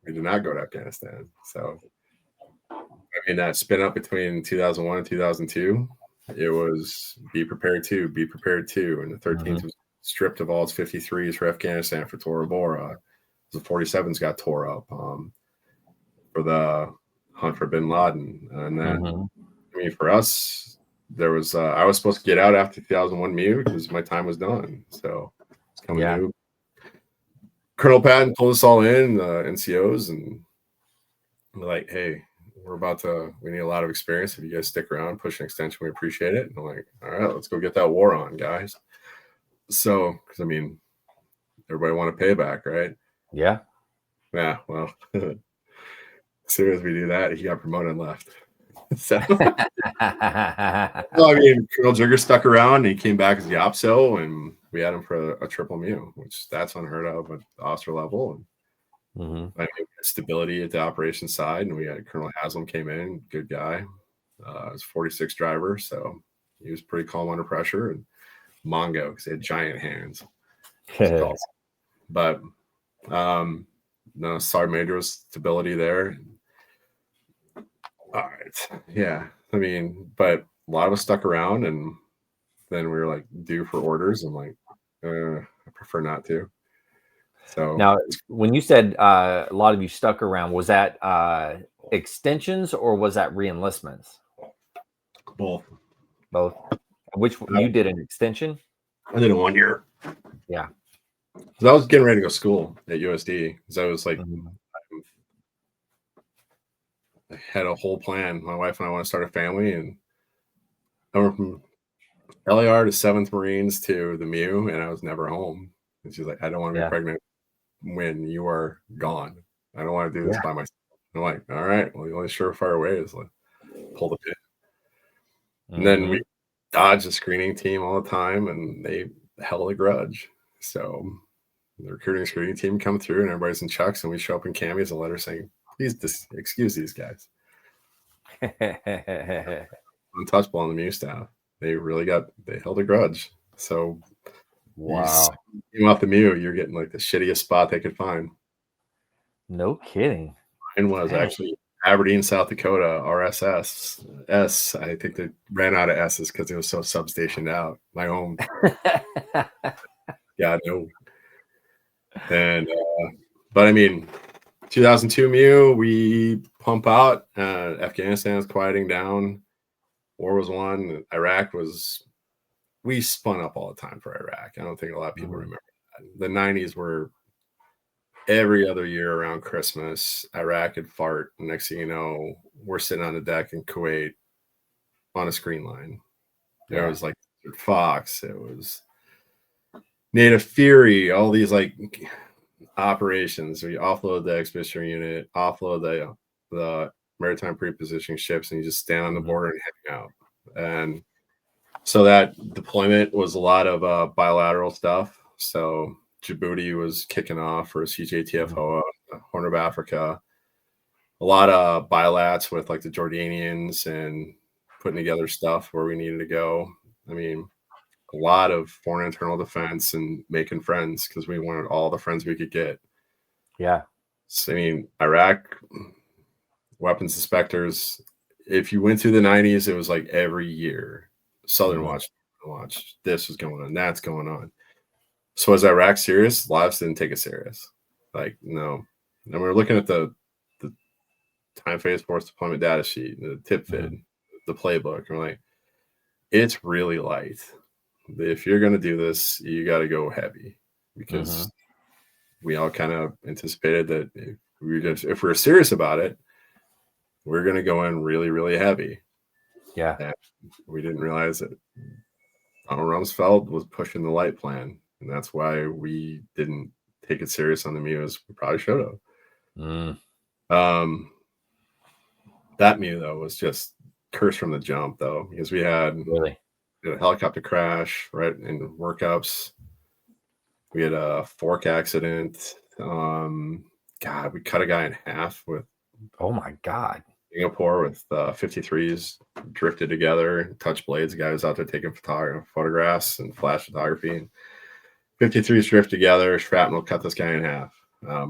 we did not go to Afghanistan. So I mean that spin up between 2001 and 2002. It was be prepared to, and the 13th was stripped of all its 53s for Afghanistan for Tora Bora. The 47s got tore up for the hunt for Bin Laden, and then I mean for us, there was I was supposed to get out after 2001 MEU because my time was done. So it's coming new. Colonel Patton pulled us all in, NCOs, and we're like, hey, we need a lot of experience. If you guys stick around, push an extension, we appreciate it. And I'm like, all right, let's go get that war on, guys. So, because I mean, everybody want to pay back, right? Yeah. Yeah. Well, as soon as we do that, he got promoted and left. So, well, I mean, Colonel Jigger stuck around and he came back as the OPSO, and we had him for a triple MEU, which that's unheard of at the officer level. And I mean, stability at the operations side, and we had Colonel Haslam came in, good guy. Was 46 driver, so he was pretty calm under pressure. And Mongo, because they had giant hands. But no, Sergeant Major was stability there. All right, yeah. I mean, but a lot of us stuck around, and then we were like due for orders. I'm like, I prefer not to. So now, when you said a lot of you stuck around, was that extensions or was that reenlistments? Both. Which you did an extension? I did a 1 year. Yeah. So I was getting ready to go to school at USD. Because I was like, I had a whole plan. My wife and I want to start a family, and I went from LAR to 7th Marines to the MEU, and I was never home. And she's like, I don't want to be pregnant when you are gone. I don't want to do this by myself. I'm like, all right, well, the only surefire way is like pull the pin. And then we dodged the screening team all the time, and they held a grudge. So the recruiting screening team come through, and everybody's in chucks, and we show up in camis, a letter saying, please excuse these guys. Untouchable on the MEU staff. They held a grudge. So wow. You came off the MEU, you're getting like the shittiest spot they could find. No kidding. Mine was actually Aberdeen, South Dakota, RSS. S. I think they ran out of S's because it was so substationed out. My home. Yeah, no. And but I mean, 2002 MEU, we pump out. Afghanistan is quieting down. War was won. Iraq was we spun up all the time for Iraq. I don't think a lot of people Mhm. remember that. The 90s were every other year around Christmas, Iraq would fart. And next thing you know, we're sitting on the deck in Kuwait on a screen line. There Yeah. was like Fox, it was Native Fury, all these like operations. We offload the expeditionary unit, offload the maritime pre-positioning ships, and you just stand on the Mhm. border and hang out. And so that deployment was a lot of bilateral stuff. So Djibouti was kicking off for CJTFO, Horn of Africa. A lot of bilats with like the Jordanians and putting together stuff where we needed to go. I mean, a lot of foreign internal defense and making friends because we wanted all the friends we could get. Yeah. So, I mean, Iraq, weapons inspectors. If you went through the 90s, it was like every year. Southern Mhm. Watch. This was going on. That's going on. So was Iraq serious? Lives didn't take it serious. Like, no. And we were looking at the time phase force deployment data sheet, the tip fit, the playbook. And we're like, it's really light. If you're going to do this, you got to go heavy because we all kind of anticipated that if we're serious about it, we're going to go in really, really heavy. Yeah. And we didn't realize that Donald Rumsfeld was pushing the light plan. And that's why we didn't take it serious on the MEU as we probably should have. That MEU, though, was just cursed from the jump, though, because we had Really. a helicopter crash, right, in workups. We had a fork accident. God, we cut a guy in half with Oh my God. Singapore with 53s drifted together, touch blades. The guy was out there taking photographs and flash photography. And 53s drift together. Shrapnel cut this guy in half.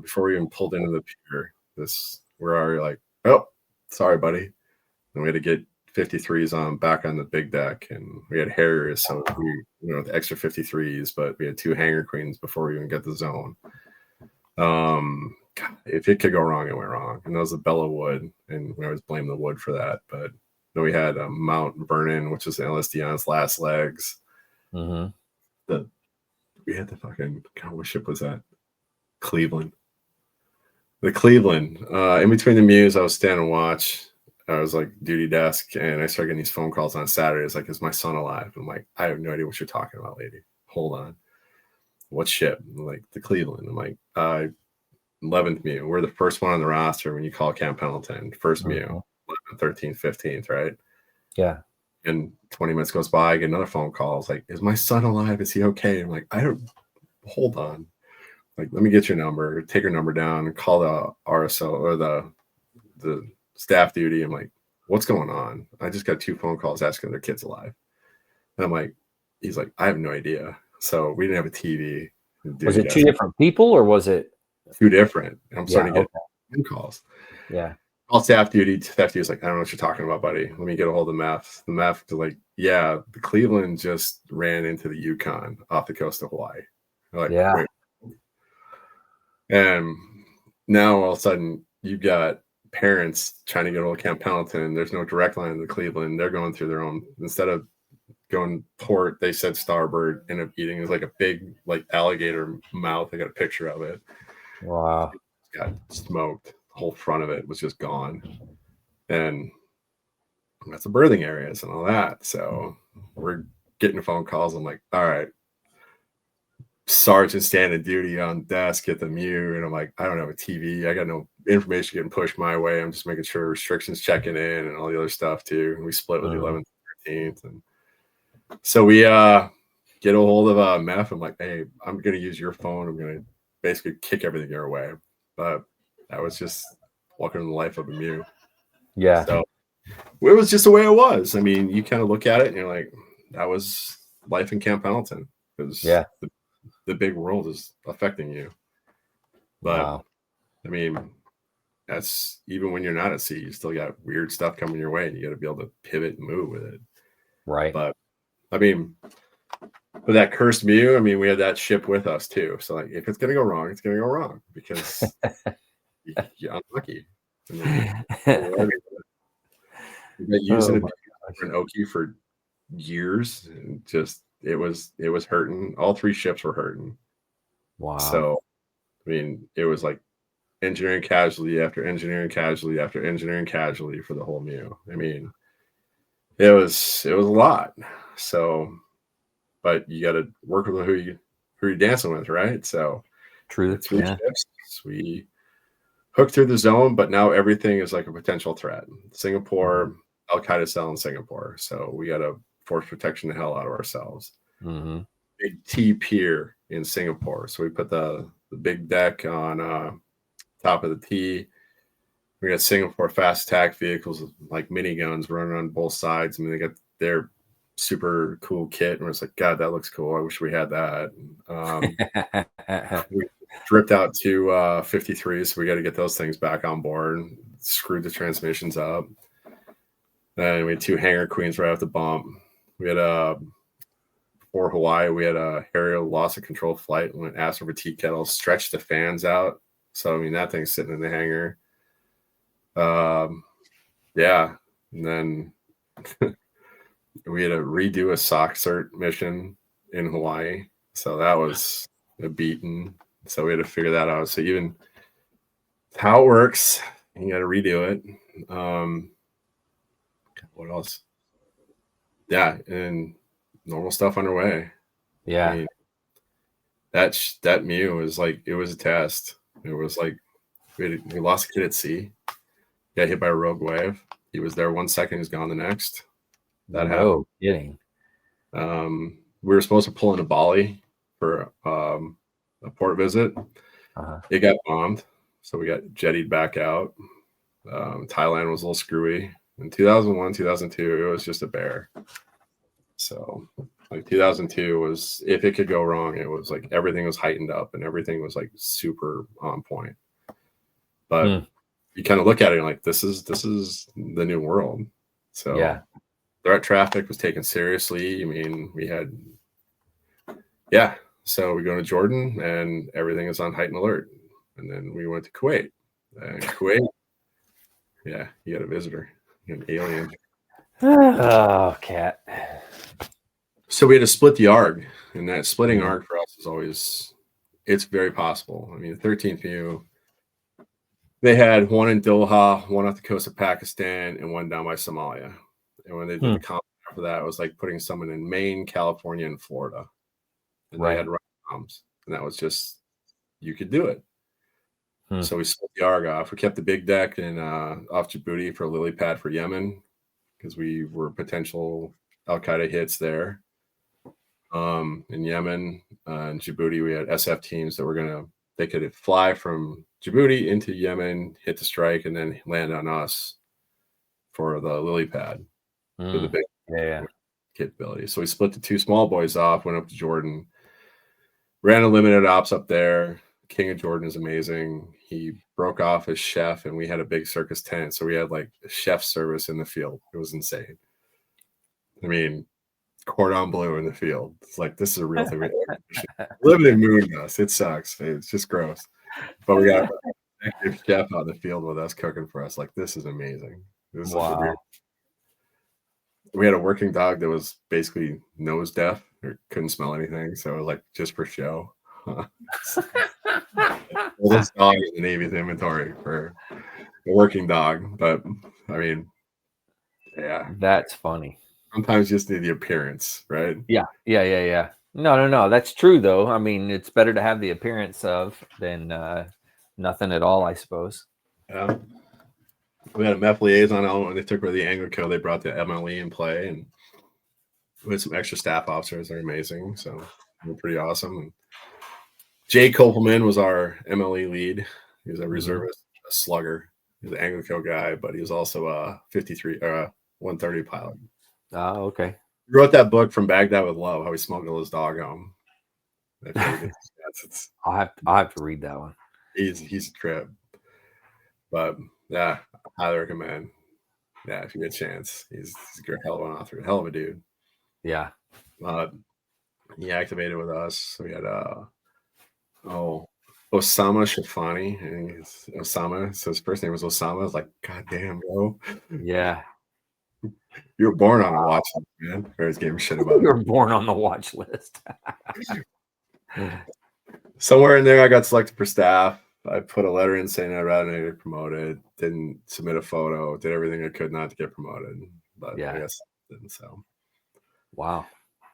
Before we even pulled into the pier, we're already like, oh, sorry, buddy. And we had to get 53s on back on the big deck, and we had Harriers, so we with extra 53s, but we had 2 Hangar Queens before we even get the zone. God, if it could go wrong, it went wrong. And that was the Bella wood, and we always blame the wood for that. But then we had Mount Vernon, which is the LSD on its last legs. We had the fucking, God, what ship was that? Cleveland. The Cleveland. In between the MEUs, I was standing watch. I was like duty desk, and I started getting these phone calls on Saturday. It's like, is my son alive? I'm like, I have no idea what you're talking about, lady. Hold on. What ship? I'm like, the Cleveland. I'm like, 11th MEU. We're the first one on the roster when you call Camp Pendleton. First MEU, 11th, 13th, 15th, right? Yeah. And 20 minutes goes by, I get another phone call. It's like, is my son alive? Is he okay? I'm like, hold on. Like, let me get your number, take your number down, and call the RSO or the staff duty. I'm like, what's going on? I just got 2 phone calls asking if their kid's alive. And I'm like, he's like, I have no idea. So we didn't have a TV. Was it 2 different people or was it 2 different? I'm starting to get phone calls. Yeah. All staff duty. Staff duty was like, I don't know what you're talking about, buddy. Let me get a hold of the MEF. The MEF was like, yeah, the Cleveland just ran into the Yukon off the coast of Hawaii. They're like, Yeah. wait. And now all of a sudden you've got parents trying to get a hold of Camp Pendleton. There's no direct line to Cleveland. They're going through their own, instead of going port, they said starboard, end up eating. It was like a big like alligator mouth. I got a picture of it. Wow. It got smoked. The whole front of it was just gone. And that's the birthing areas and all that. So we're getting phone calls. I'm like, all right, sergeant standing duty on desk at the MEU. And I'm like, I don't have a TV. I got no information getting pushed my way. I'm just making sure restrictions checking in and all the other stuff too. And we split with the 11th and 13th. And so we get a hold of MEF. I'm like, hey, I'm going to use your phone. I'm going to basically kick everything your way. But that was just walking in the life of a MEU. Yeah. So it was just the way it was. I mean, you kind of look at it and you're like, that was life in Camp Pendleton. Because the big world is affecting you. But I mean, that's even when you're not at sea, you still got weird stuff coming your way and you got to be able to pivot and move with it. Right. But I mean, with that cursed MEU, I mean, we had that ship with us too. So like, if it's going to go wrong, it's going to go wrong because you're unlucky. I mean, we've been using an Oki for years, and just it was hurting. All 3 ships were hurting. Wow. So, I mean, it was like engineering casualty after engineering casualty after engineering casualty for the whole MEU. I mean, it was a lot. So, but you got to work with who you're dancing with, right? So, True. 3 ships, we hooked through the zone, but now everything is like a potential threat. Singapore, Al Qaeda cell in Singapore, so we got to force protection the hell out of ourselves. Mm-hmm. Big T pier in Singapore, so we put the big deck on top of the T. We got Singapore fast attack vehicles like miniguns running on both sides. I mean, they got their super cool kit, and we're just like, God, that looks cool. I wish we had that. We dripped out to 53s, so we got to get those things back on board. Screwed the transmissions up. And we had 2 hangar queens right off the bump. We had for Hawaii, we had a aerial loss of control flight. Went asked over tea kettle, stretched the fans out. So I mean, that thing's sitting in the hangar. Yeah, and then we had to redo a SOC cert mission in Hawaii. So that was a beating. So we had to figure that out. So even how it works, you got to redo it. What else? Yeah, and normal stuff underway. Yeah. I mean, that MEU was like, it was a test. It was like we lost a kid at sea. Got hit by a rogue wave. He was there 1 second, he's gone the next. That happened. No kidding. We were supposed to pull into Bali for a port visit. It got bombed, so we got jettied back out. Thailand was a little screwy. In 2001, 2002, it was just a bear. So like 2002 was, if it could go wrong, it was like everything was heightened up and everything was like super on point. But you kind of look at it and like, this is the new world. So yeah, threat traffic was taken seriously. I mean, we had, so we go to Jordan and everything is on heightened alert. And then we went to Kuwait. And Kuwait, you got a visitor, an alien. Oh, cat. So we had to split the ARG, and that splitting ARG for us is always, it's very possible. I mean, the 13th MEU, they had one in Doha, one off the coast of Pakistan, and one down by Somalia. And when they did the combat for that, it was like putting someone in Maine, California, and Florida. And they had bombs. And that was just, you could do it. So we split the ARG off. We kept the big deck in off Djibouti for a lily pad for Yemen, because we were potential Al Qaeda hits there. In Yemen and Djibouti, we had SF teams that they could fly from Djibouti into Yemen, hit the strike, and then land on us for the lily pad for the big capability. So we split the 2 small boys off, went up to Jordan, ran a limited ops up there. King of Jordan is amazing. He broke off his chef, and we had a big circus tent, so we had like a chef service in the field. It was insane. I mean, cordon bleu in the field. It's like, this is a real thing. Living in moon dust. It sucks. It's just gross. But we got an active chef out in the field with us cooking for us. Like, this is amazing. This is like weird. We had a working dog that was basically nose deaf or couldn't smell anything. So it was like just for show. Well, this dog is the Navy's inventory for a working dog. But I mean, that's funny. Sometimes you just need the appearance, right? Yeah. No. That's true, though. I mean, it's better to have the appearance of than nothing at all, I suppose. Yeah. We had a MEF liaison element when they took over the Anglico. They brought the MLE in play, and we had some extra staff officers. They're amazing. So they're pretty awesome. And Jay Kopelman was our MLE lead. He was a reservist, a slugger. He was an Anglico guy, but he was also a 130 pilot. Oh, okay. He wrote that book, From Baghdad with Love, how he smuggled his dog home. I'll have to read that one. He's a trip. But yeah, highly recommend. Yeah, if you get a chance. He's a hell of an author, hell of a dude. Yeah. He activated with us. So we had Osama Shafani. I think it's Osama. So his first name was Osama. I was like, God damn, bro. Yeah. You were born on a watch list, man. I always gave him shit about You it. were born on the watch list. Somewhere in there, I got selected for staff. I put a letter in saying I'd rather not get promoted. Didn't submit a photo. Did everything I could not to get promoted. But Yeah. I guess I didn't. So Wow.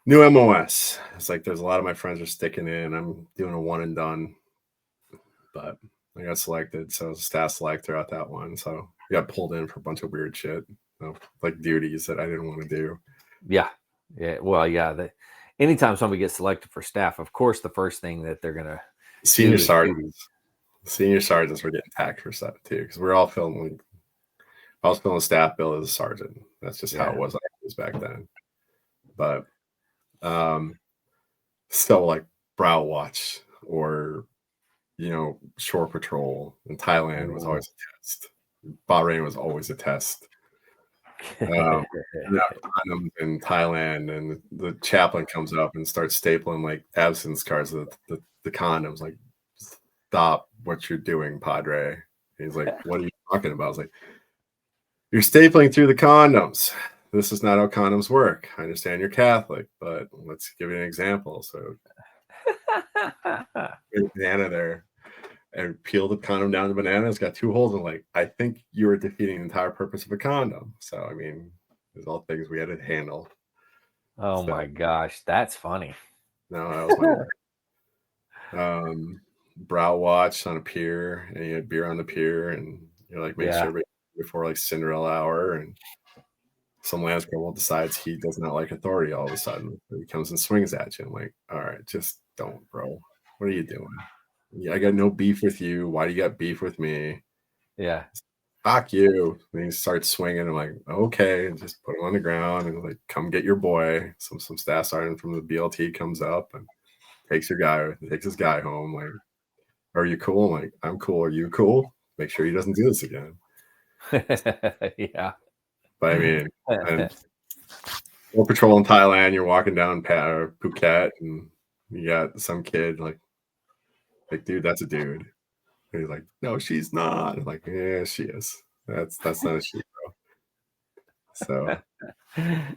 new MOS. It's like there's a lot of my friends are sticking in. I'm doing a one and done. But I got selected. So I was a staff select throughout that one. So I got pulled in for a bunch of weird shit. Like duties that I didn't want to do. Yeah. Yeah. Well, yeah. Anytime somebody gets selected for staff, of course, the first thing that they're going to Senior sergeants were getting tagged for stuff too, because we're all filming. I was filling a staff bill as a sergeant. That's just how it was back then. But still, like Brow Watch or shore patrol in Thailand was always a test. Bahrain was always a test. Condoms in Thailand, and the chaplain comes up and starts stapling like absence cards of the condoms. Like, stop what you're doing, Padre. And he's like, what are you talking about? I was like, you're stapling through the condoms. This is not how condoms work. I understand you're Catholic, but let's give you an example. So, banana there. And peel the condom down to banana. It's got 2 holes, and like, I think you are defeating the entire purpose of a condom. So, I mean, there's all things we had to handle. Oh my gosh, that's funny. No, that was my Brow Watch on a pier, and you had beer on the pier, and you're like, make sure before like Cinderella hour, and some Lance Corporal decides he does not like authority all of a sudden. He comes and swings at you. I'm like, all right, just don't, bro. What are you doing? I got no beef with you. Why do you got beef with me? Yeah. Fuck you. And he starts swinging. I'm like, okay, and just put him on the ground and like, come get your boy. Some staff sergeant from the BLT comes up and takes his guy home. Like, are you cool? I'm like, I'm cool. Are you cool? Make sure he doesn't do this again. Yeah. But I mean, and we're patrolling Thailand. You're walking down Phuket, and you got some kid like, dude, that's a dude. And he's like, no, she's not. I'm like, yeah, she is. That's not a she, bro. So,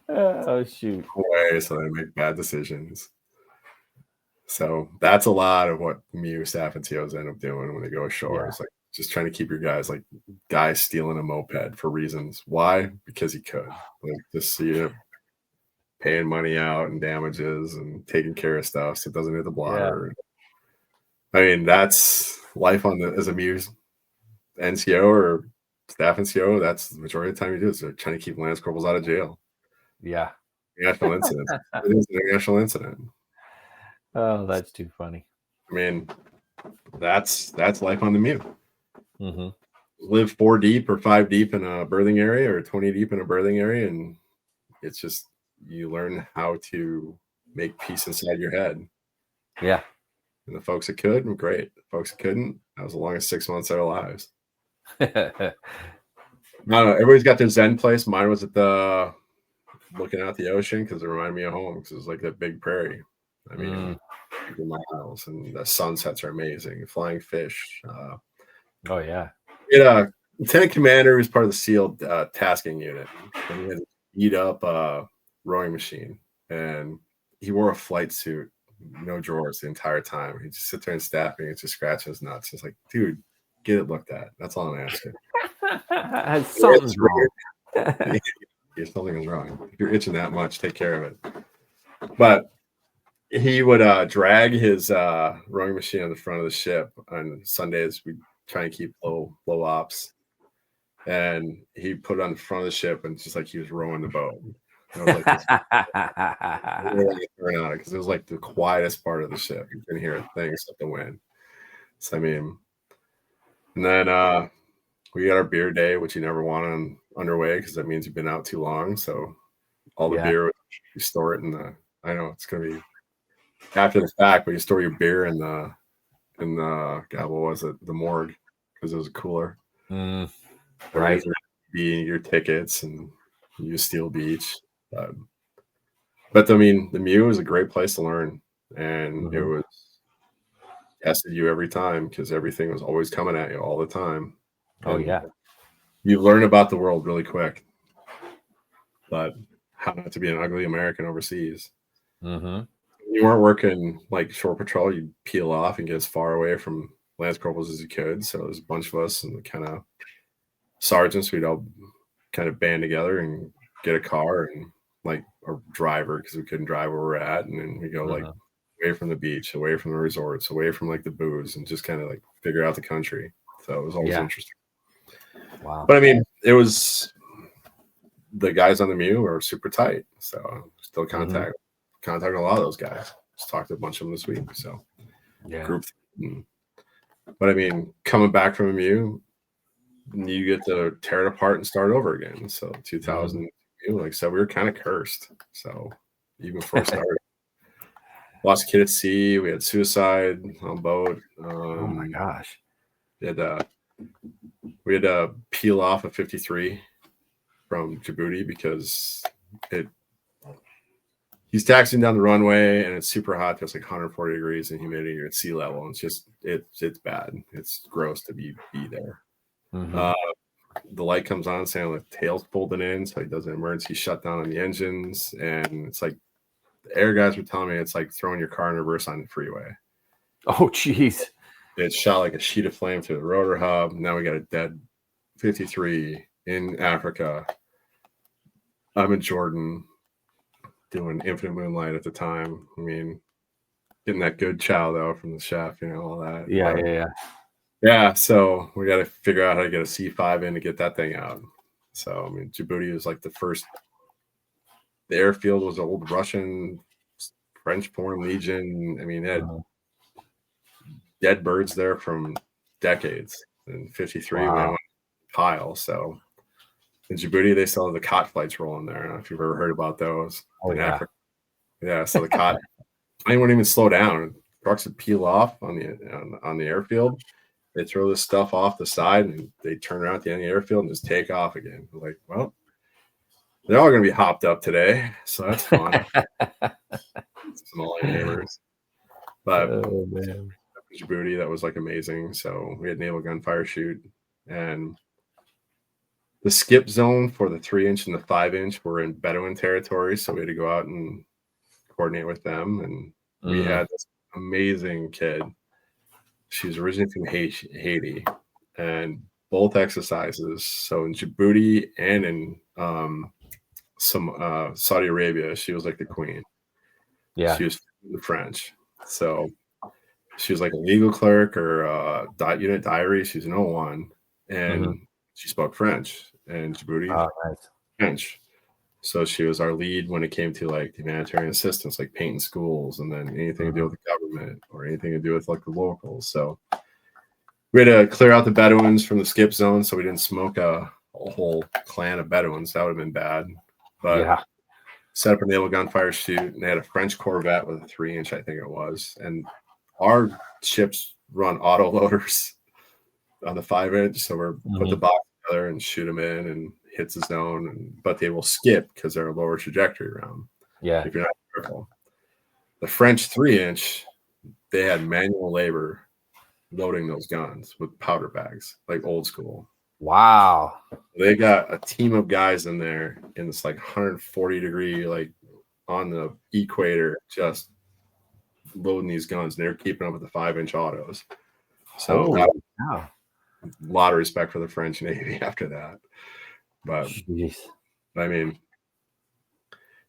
oh shoot. way so they make bad decisions. So that's a lot of what MU staff and TOs end up doing when they go ashore. Yeah. It's like just trying to keep your guys, like guys stealing a moped for reasons. Why? Because he could. Like, just paying money out and damages and taking care of stuff so it doesn't hit the blotter. Yeah. I mean, that's life as a MU NCO or staff NCO. That's the majority of the time you do is they're trying to keep Lance Corporals out of jail. Yeah. National incident. It is an international incident. Oh, that's too funny. I mean, that's life on the MU. Mm-hmm. Live 4 deep or 5 deep in a berthing area or 20 deep in a berthing area, and it's just you learn how to make peace inside your head. Yeah. And the folks that could were great. The folks that couldn't, that was the longest 6 months of their lives. I don't know. Everybody's got their Zen place. Mine was at looking out the ocean because it reminded me of home because it was like that big prairie. I mean, miles, and the sunsets are amazing. Flying fish. Oh yeah. We had a lieutenant commander who was part of the SEAL tasking unit, and he had to beat up a rowing machine, and he wore a flight suit, no drawers the entire time. He'd just sit there and staffing and just scratching his nuts. It's like, dude, get it looked at. That's all I'm asking. Something's wrong. If something is wrong. If you're itching that much, take care of it. But he would drag his rowing machine on the front of the ship on Sundays. We'd try and keep low ops. And he put it on the front of the ship and just like he was rowing the boat. And I was like, because it was like the quietest part of the ship. You couldn't hear a thing except the wind. So I mean, and then we got our beer day, which you never want on underway because that means you've been out too long. So all the beer, you store it in the. I know it's gonna be after the fact, but you store your beer in the God, what was it? The morgue, because it was a cooler. Right. Your tickets and you Steel Beach. But I mean, the MU is a great place to learn, and it was tested you every time because everything was always coming at you all the time. Oh, and yeah. You learn about the world really quick. but how not to be an ugly American overseas. Mm-hmm. You weren't working like shore patrol, you'd peel off and get as far away from Lance Corporals as you could. So there's a bunch of us and kind of sergeants, we'd all kind of band together and get a car and like a driver because we couldn't drive where we're at. And then we go like away from the beach, away from the resorts, away from like the booze, and just kind of like figure out the country. So it was always interesting. Wow. But I mean, it was the guys on the Mew are super tight. So still contact a lot of those guys. Just talked to a bunch of them this week. So group. But I mean, coming back from a Mew, you get to tear it apart and start over again. So 2000, like I said, we were kind of cursed. So even before it started, lost a kid at sea. We had suicide on boat. Oh my gosh. We had to peel off a 53 from Djibouti because he's taxiing down the runway and it's super hot. There's like 140 degrees and humidity. You're at sea level. And it's bad. It's gross to be there. The light comes on saying the tail's folding in, so he does an emergency shutdown on the engines, and it's like the air guys were telling me it's like throwing your car in reverse on the freeway. Oh geez. It shot like a sheet of flame through the rotor hub. Now we got a dead 53 in Africa. I'm in Jordan doing Infinite Moonlight at the time. I mean, getting that good chow though from the chef, all that. Yeah, so we got to figure out how to get a C5 in to get that thing out. So, I mean, Djibouti was like the first. The airfield was old Russian, French Foreign Legion. I mean, they had dead birds there from decades. And 53 went on pile. So, in Djibouti, they still have the cot flights rolling there. I don't know if you've ever heard about those. Africa. Yeah, so the cot, they wouldn't even slow down. Trucks would peel off on the airfield. They throw this stuff off the side and they turn around at the end of the airfield and just take off again. We're like, well, they're all going to be hopped up today. So that's fun. Small neighbors. But Djibouti, that was like amazing. So we had naval gunfire shoot. And the skip zone for the 3-inch and the 5-inch were in Bedouin territory. So we had to go out and coordinate with them. And we had this amazing kid. She was originally from Haiti, and both exercises. So in Djibouti and in some Saudi Arabia, she was like the queen. Yeah, she was the French. So she was like a legal clerk or unit diary. She's an 01, and she spoke French. And Djibouti, French. So she was our lead when it came to like humanitarian assistance, like painting schools, and then anything to do with the government or anything to do with like the locals. So we had to clear out the Bedouins from the skip zone so we didn't smoke a whole clan of Bedouins. That would have been bad. But set up a naval gunfire shoot, and they had a French Corvette with a 3-inch, I think it was. And our ships run auto loaders on the 5-inch, so we're put the box together and shoot them in and hits the zone, but they will skip because they're a lower trajectory round. Yeah, if you're not careful. The French 3-inch, they had manual labor loading those guns with powder bags, like old school. Wow. They got a team of guys in there in this like 140 degree, like on the equator, just loading these guns. And they're keeping up with the 5-inch autos. So a lot of respect for the French Navy after that. But I mean,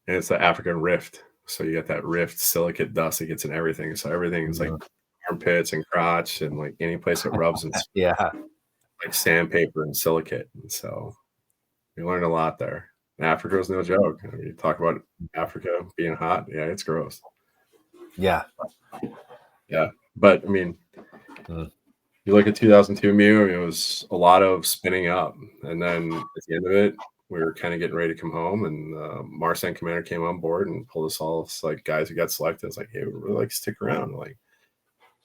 and it's the African rift. So you got that rift silicate dust that gets in everything. So everything is like armpits and crotch and like any place that rubs and like sandpaper and silicate. And so we learned a lot there. And Africa was no joke. I mean, you talk about Africa being hot. Yeah, it's gross. Yeah. But I mean, you look at 2002 Mew, I mean, it was a lot of spinning up. And then at the end of it, we were kind of getting ready to come home, and Marsan commander came on board and pulled us all like guys who got selected. It's like, hey, we really like stick around. We're like,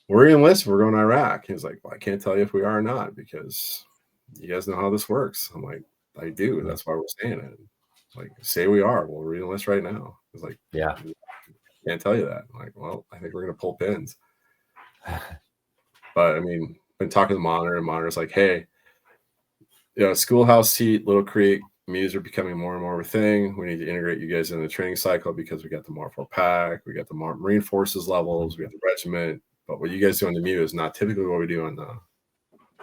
we're enlisted. We're going to Iraq. He was like, well, I can't tell you if we are or not because you guys know how this works. I'm like, I do. That's why we're saying it. Like, say we are. We'll re-enlist right now. It's like, yeah, can't tell you that. I'm like, well, I think we're going to pull pins. But I mean, been talking to the monitor, and monitor's like, hey, schoolhouse seat, Little Creek, Mews are becoming more and more of a thing. We need to integrate you guys in the training cycle because we got the Mar 4 pack, we got the Marine Forces levels, we got the regiment. But what you guys do on the Mew is not typically what we do on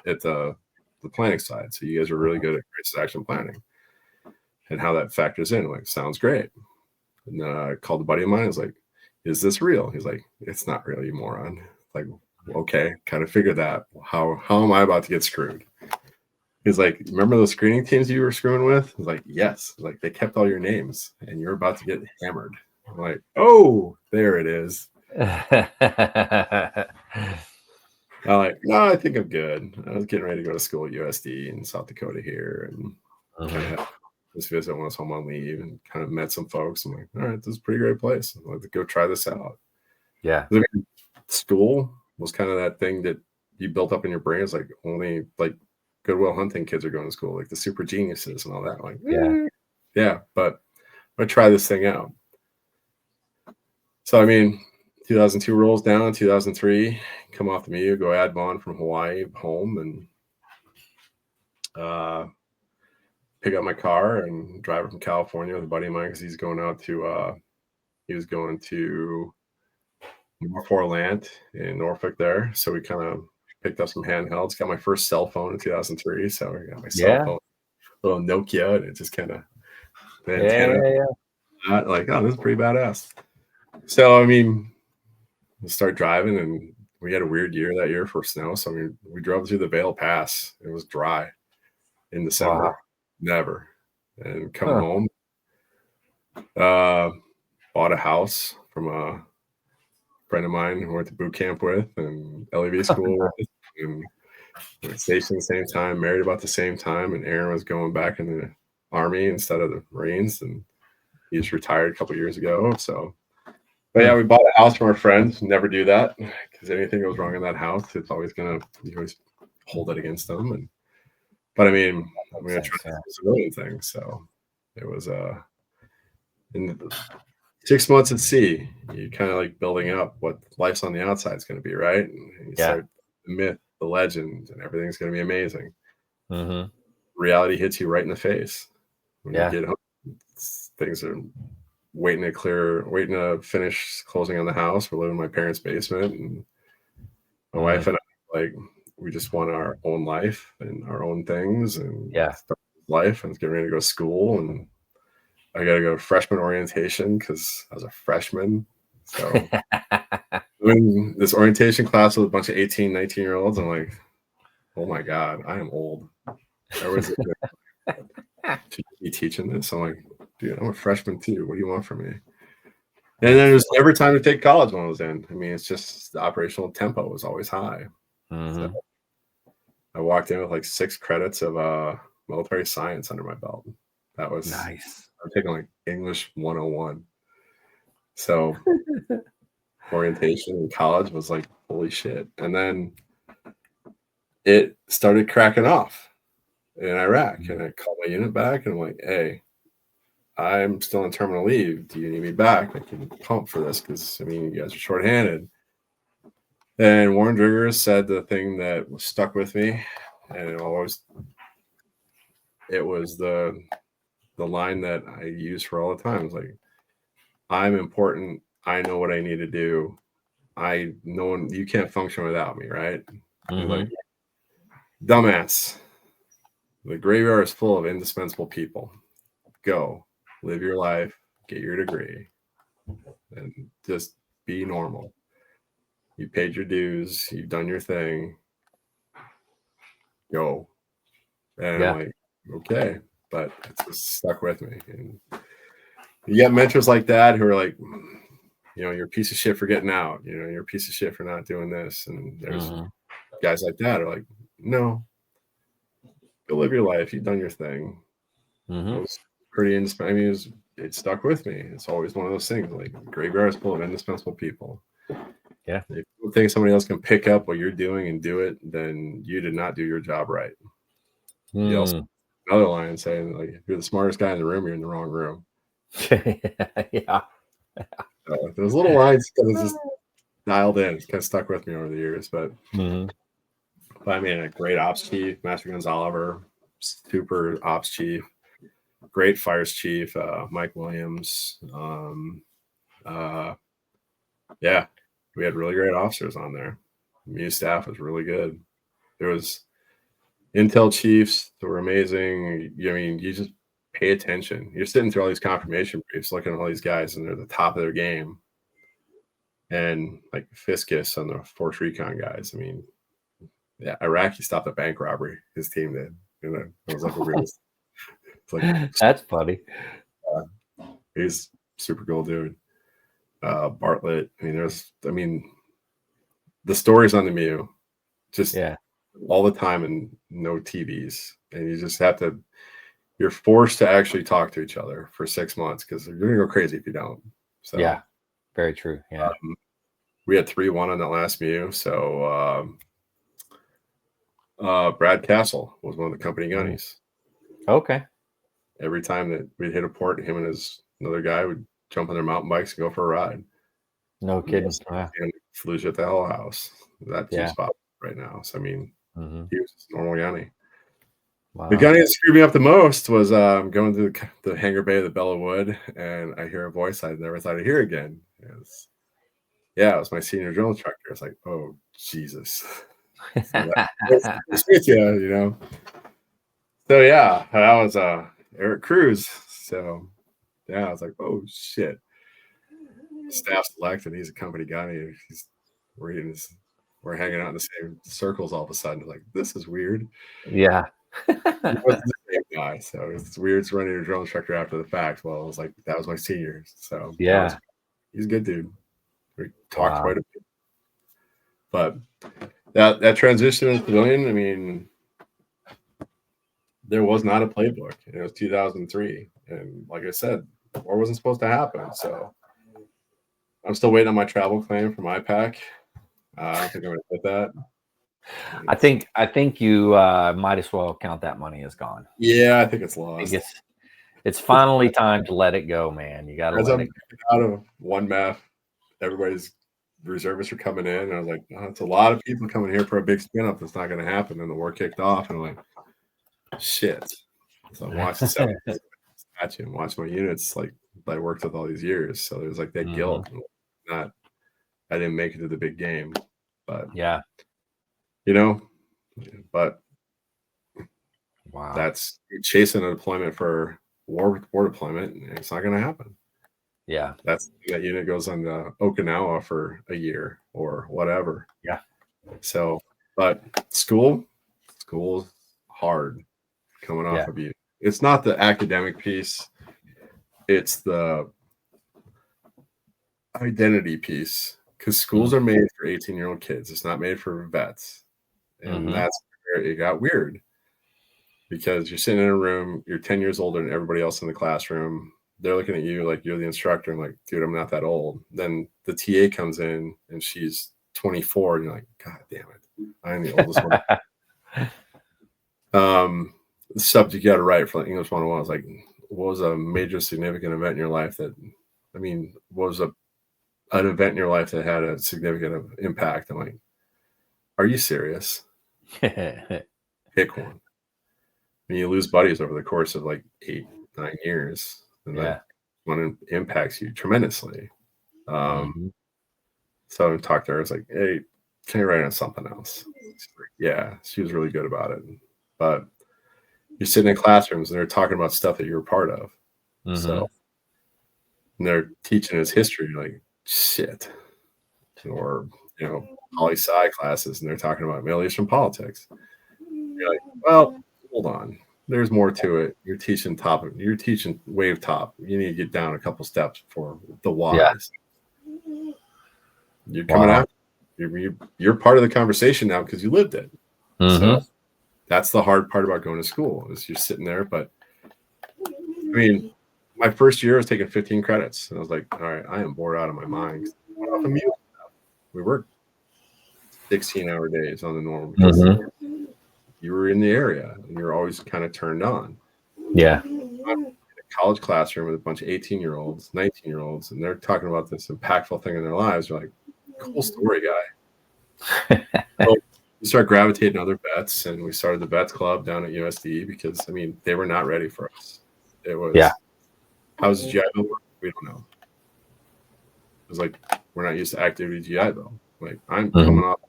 the planning side. So you guys are really good at crisis action planning and how that factors in. Like, sounds great. And then I called a buddy of mine. I was like, "Is this real?" He's like, "It's not real, you moron." Like, okay, kind of figured that. How am I about to get screwed? He's like, "Remember those screening teams you were screwing with?" I was like, "Yes." Like, they kept all your names and you're about to get hammered. I'm like, "Oh, there it is." I'm like, "No, I think I'm good." I was getting ready to go to school at USD in South Dakota here and kind of just visit when I was home on leave and kind of met some folks. I'm like, "All right, this is a pretty great place. I'd like to go try this out." Yeah. I mean, school was kind of that thing that you built up in your brain. It's like only like Goodwill Hunting kids are going to school, like the super geniuses and all that. Like, yeah, but I try this thing out. So I mean, 2002 rolls down, 2003, come off the Mew, go add Vaughn from Hawaii home, and pick up my car and drive it from California with a buddy of mine because he was going to Fort Land in Norfolk there. So we kind of picked up some handhelds. Got my first cell phone in 2003. So I got my cell phone, little Nokia, and it just kind of the antenna. Like, oh, this is pretty badass. So I mean, we start driving, and we had a weird year that year for snow. So we drove through the Vail Pass. It was dry in December, never, and come home. Bought a house from a friend of mine who went to boot camp with and LEV school with, and went stationed at the same time, married about the same time, and Aaron was going back in the Army instead of the Marines, and he just retired a couple years ago. So, but yeah, we bought a house from our friends. Never do that because anything goes wrong in that house, it's always you always hold it against them. But I mean, I'm gonna try to do the civilian thing. So it was in 6 months at sea, you kind of like building up what life's on the outside is going to be, right? And you start the myth, the legend, and everything's going to be amazing. Reality hits you right in the face when you get home. Things are waiting to finish closing on the house. We're living in my parents' basement, and my wife and I, like, we just want our own life and our own things, and start life, and getting ready to go to school, and I got to go to freshman orientation because I was a freshman. So in this orientation class with a bunch of 18, 19-year-olds, I'm like, oh my God, I am old. I was teaching this. I'm like, dude, I'm a freshman too. What do you want from me? And then there's never time to take college when I was in. I mean, it's just the operational tempo was always high. So I walked in with like 6 credits of military science under my belt. That was nice. I'm taking like English 101. So orientation in college was like, holy shit. And then it started cracking off in Iraq. And I called my unit back and I'm like, hey, I'm still on terminal leave. Do you need me back? I can pump for this because, I mean, you guys are shorthanded. And Warren Driggers said the thing that was stuck with me, and it was the line that I use for all the time. It's like, I'm important. I know what I need to do. You can't function without me, right? Like, dumbass. The graveyard is full of indispensable people. Go, live your life, get your degree, and just be normal. You paid your dues. You've done your thing. Go. And I'm like, okay, but it's just stuck with me. And you get mentors like that who are like, you're a piece of shit for getting out. You're a piece of shit for not doing this. And there's guys like that are like, no, go live your life. You've done your thing. It was pretty indispensable. I mean, it stuck with me. It's always one of those things. Like, graveyard is full of indispensable people. Yeah. If you think somebody else can pick up what you're doing and do it, then you did not do your job right. You also another line saying, like, if you're the smartest guy in the room, you're in the wrong room. Those little lines kind of just dialed in. It's kind of stuck with me over the years. But I mean, a great ops chief, Master Guns Oliver, super ops chief. great fires chief, Mike Williams. Yeah, we had really great officers on there. MU staff was really good. There was intel chiefs that were amazing. I mean, you just pay attention. You're sitting through all these confirmation briefs, looking at all these guys, and they're the top of their game. And like Fiscus on the Force Recon guys. I mean, yeah, Iraqi stopped a bank robbery. His team did. You know, it was like a real. It's like That's funny. He's super cool dude. Bartlett. I mean, the stories on the MU, just all the time, and no TVs, and you just have to. You're forced to actually talk to each other for 6 months because you're gonna go crazy if you don't. So yeah, very true. Yeah, we had 3-1 on that last MU. So Brad Castle was one of the company gunnies. Okay. Every time that we'd hit a port, him and another guy would jump on their mountain bikes and go for a ride. No kidding. And flew at the Hell House. That two spot right now. So I mean, he was just a normal gunny. Wow. The gunny that screwed me up the most was going through the hangar bay of the Bella Wood, and I hear a voice I never thought I'd hear again. It was my senior drill instructor. It's like, oh Jesus. You know. So yeah, that was Eric Cruz. So yeah, I was like, oh shit. Staff selected. He's a company gunny. We're hanging out in the same circles all of a sudden. Like, this is weird. Yeah. He wasn't the same guy, so it's weird running a drill instructor after the fact. Well, I was like, that was my senior. So yeah, he's a good dude. We talked quite a bit. But that transition in civilian, I mean, there was not a playbook. It was 2003. And like I said, war wasn't supposed to happen. So I'm still waiting on my travel claim from IPAC. I don't think I'm going to get that. I think you might as well count that money as gone. Yeah, I think it's lost. It's finally time to let it go, man. You got to let it go. Out of one map, everybody's reservists are coming in. And I was like, oh, it's a lot of people coming here for a big spin up. That's not going to happen. And the war kicked off, and I'm like, shit. So I'm watching watch my units like I worked with all these years. So there's like that guilt. I didn't make it to the big game, but yeah, you know, but wow, that's chasing a deployment for war deployment. And it's not going to happen. Yeah, that unit goes on to Okinawa for a year or whatever. Yeah. So, but school's hard coming off of you. It's not the academic piece. It's the identity piece, because schools are made for 18-year-old kids. It's not made for vets. And that's where it got weird, because you're sitting in a room, you're 10 years older than everybody else in the classroom. They're looking at you like you're the instructor. I'm like, dude, I'm not that old. Then the TA comes in and she's 24, and you're like, God damn it, I'm the oldest one. The subject you got to write for English 101 was like, what was a major significant event in your life what was an event in your life that had a significant impact? I'm like, are you serious? Pick one. And you lose buddies over the course of like 8-9 years. And that one impacts you tremendously. So I talked to her. I was like, hey, can you write on something else? She's like, yeah, she was really good about it. But you're sitting in classrooms and they're talking about stuff that you're a part of. So, and they're teaching us history, like, shit. Or, poli-sci classes, and they're talking about Middle Eastern politics. You're like, well, hold on. There's more to it. You're teaching wave top. You need to get down a couple steps before the whys. Yeah. You're coming out. You're part of the conversation now because you lived it. So that's the hard part about going to school, is you're sitting there. But I mean, my first year I was taking 15 credits, and I was like, all right, I am bored out of my mind. We worked 16-hour days on the norm because you were in the area and you're always kind of turned on. Yeah. I'm in a college classroom with a bunch of 18-year-olds, 19-year-olds, and they're talking about this impactful thing in their lives. You're like, cool story, guy. So we start gravitating other vets, and we started the vets club down at USD because, they were not ready for us. It was, how's GI Bill work? We don't know. It was like, we're not used to activity GI Bill. Like, I'm coming off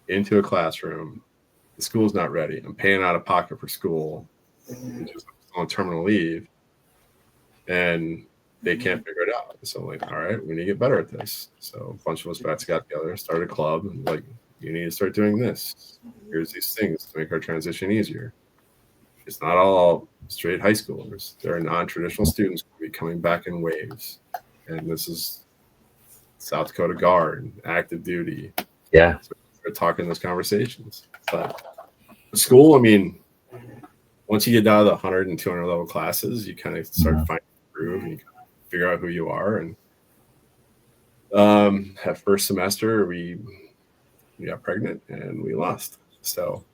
into a classroom. The school's not ready. I'm paying out of pocket for school, just on terminal leave, and they can't figure it out. So I'm like, all right, we need to get better at this. So a bunch of us vets got together, started a club, and like, you need to start doing this. Here's these things to make our transition easier. It's not all straight high schoolers. There are non-traditional students who will be coming back in waves. And this is South Dakota Guard, active duty. Yeah. So we're talking those conversations. But school, I mean, once you get down to the 100 and 200 level classes, you kind of start finding a groove and you kind of figure out who you are. And that first semester, we got pregnant and we lost. So,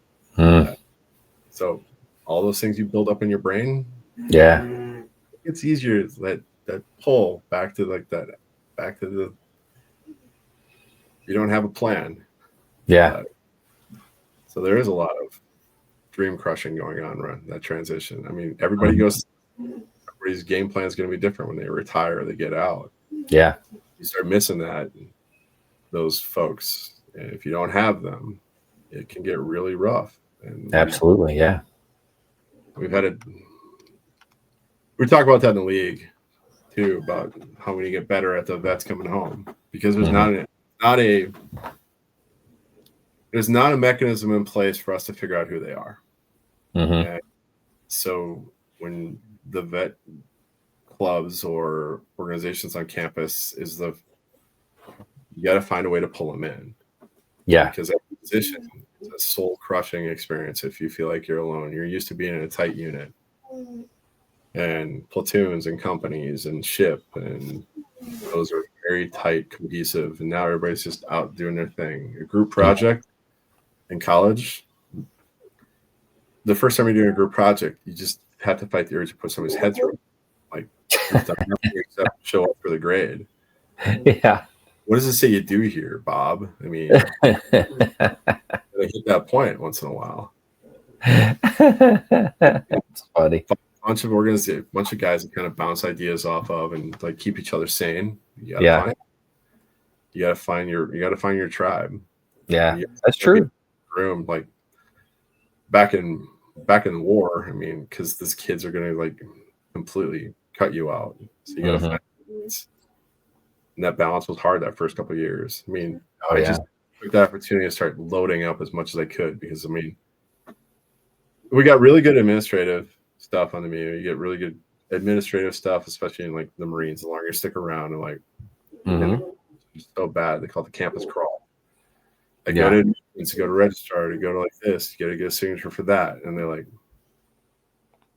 so all those things you build up in your brain, it's easier that pull back to like that, back to the, you don't have a plan. So there is a lot of dream crushing going on around that transition. I mean, everybody goes, everybody's game plan is going to be different when they retire or they get out. You start missing those folks. And if you don't have them, it can get really rough. And we've had it. We talk about that in the league too, about how we get better at the vets coming home, because there's not a mechanism in place for us to figure out who they are. And so when the vet clubs or organizations on campus you got to find a way to pull them in. Because that position is a soul crushing experience. If you feel like you're alone, you're used to being in a tight unit and platoons and companies and ship, and those are very tight, cohesive. And now everybody's just out doing their thing. A group project in college, the first time you're doing a group project, you just have to fight the urge to put somebody's head through. Like, nothing except show up for the grade. What does it say you do here, Bob? I mean, I hit that point once in a while. It's funny. Bunch of guys that kind of bounce ideas off of and like keep each other sane. You gotta find your tribe. That's true. Room, like back in the war, I mean, because these kids are gonna like completely cut you out. So you gotta find balance. And that balance was hard that first couple of years. I mean, I just took the opportunity to start loading up as much as I could, because I mean, we got really good administrative stuff on the menu. You get really good administrative stuff, especially in like the Marines. The longer you stick around, and like it's so bad, they call it the campus crawl. I go to admissions, to go to registrar, to go to like this, you got to get a signature for that, and they're like,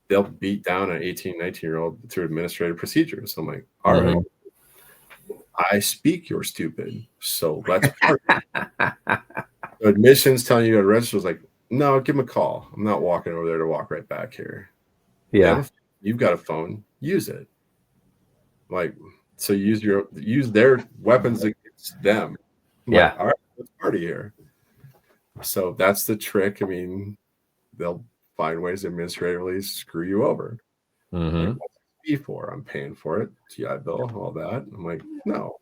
they'll beat down an 18, 19-year-old through administrative procedures. I'm like, all right, I speak you're stupid, so let's party. Admissions telling you to register is like, no, give them a call. I'm not walking over there to walk right back here. You've got a phone, use it. Like, so use their weapons against them. Like, all right, let's party here. So that's the trick. I mean, they'll find ways to administratively screw you over. Like, what's it for? I'm paying for it. GI Bill, all that. I'm like, no,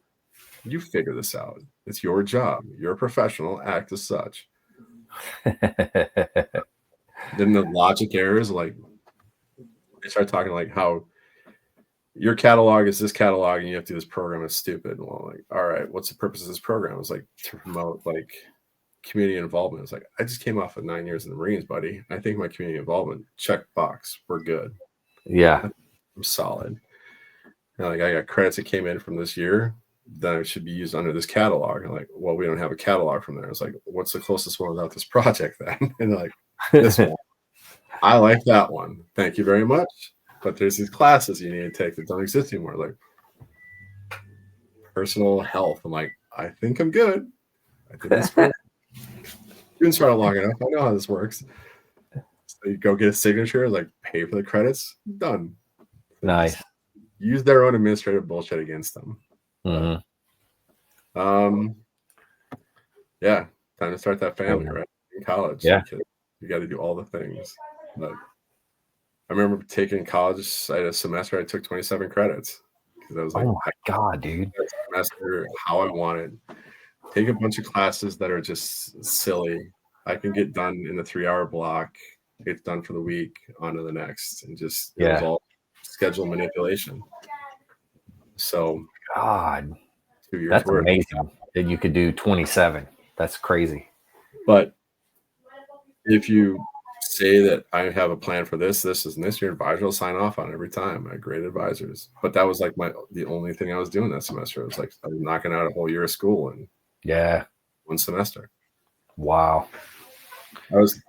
you figure this out. It's your job. You're a professional. Act as such. Then the logic errors, like they start talking like how your catalog is this catalog and you have to do this program is stupid. Well, like, all right, what's the purpose of this program? It's like to promote like community involvement. It's like, I just came off of 9 years in the Marines, buddy. I think my community involvement, check box, we're good. I'm solid. And like, I got credits that came in from this year that I should be used under this catalog. And like, well, we don't have a catalog from there. It's like, what's the closest one without this project then? And like, this one. I like that one. Thank you very much. But there's these classes you need to take that don't exist anymore, like personal health. I'm like, I think I'm good. I think it's cool. Been started long enough. I know how this works. So you go get a signature, like pay for the credits, done. Nice. Use their own administrative bullshit against them. Yeah, time to start that family, right? In college. You got to do all the things. But I remember taking college. I had a semester I took 27 credits because I was like, Oh my God, dude. that semester how I wanted. Take a bunch of classes that are just silly. I can get done in a 3-hour block. Get done for the week, on to the next, and just it was Yeah. all schedule manipulation. So God, 2 years that's worth. amazing that you could do 27. That's crazy. But if you say that I have a plan for this, your advisor will sign off on it every time. I had great advisors. But that was like the only thing I was doing that semester. It was like I was knocking out a whole year of school in Yeah. one semester. Wow. I was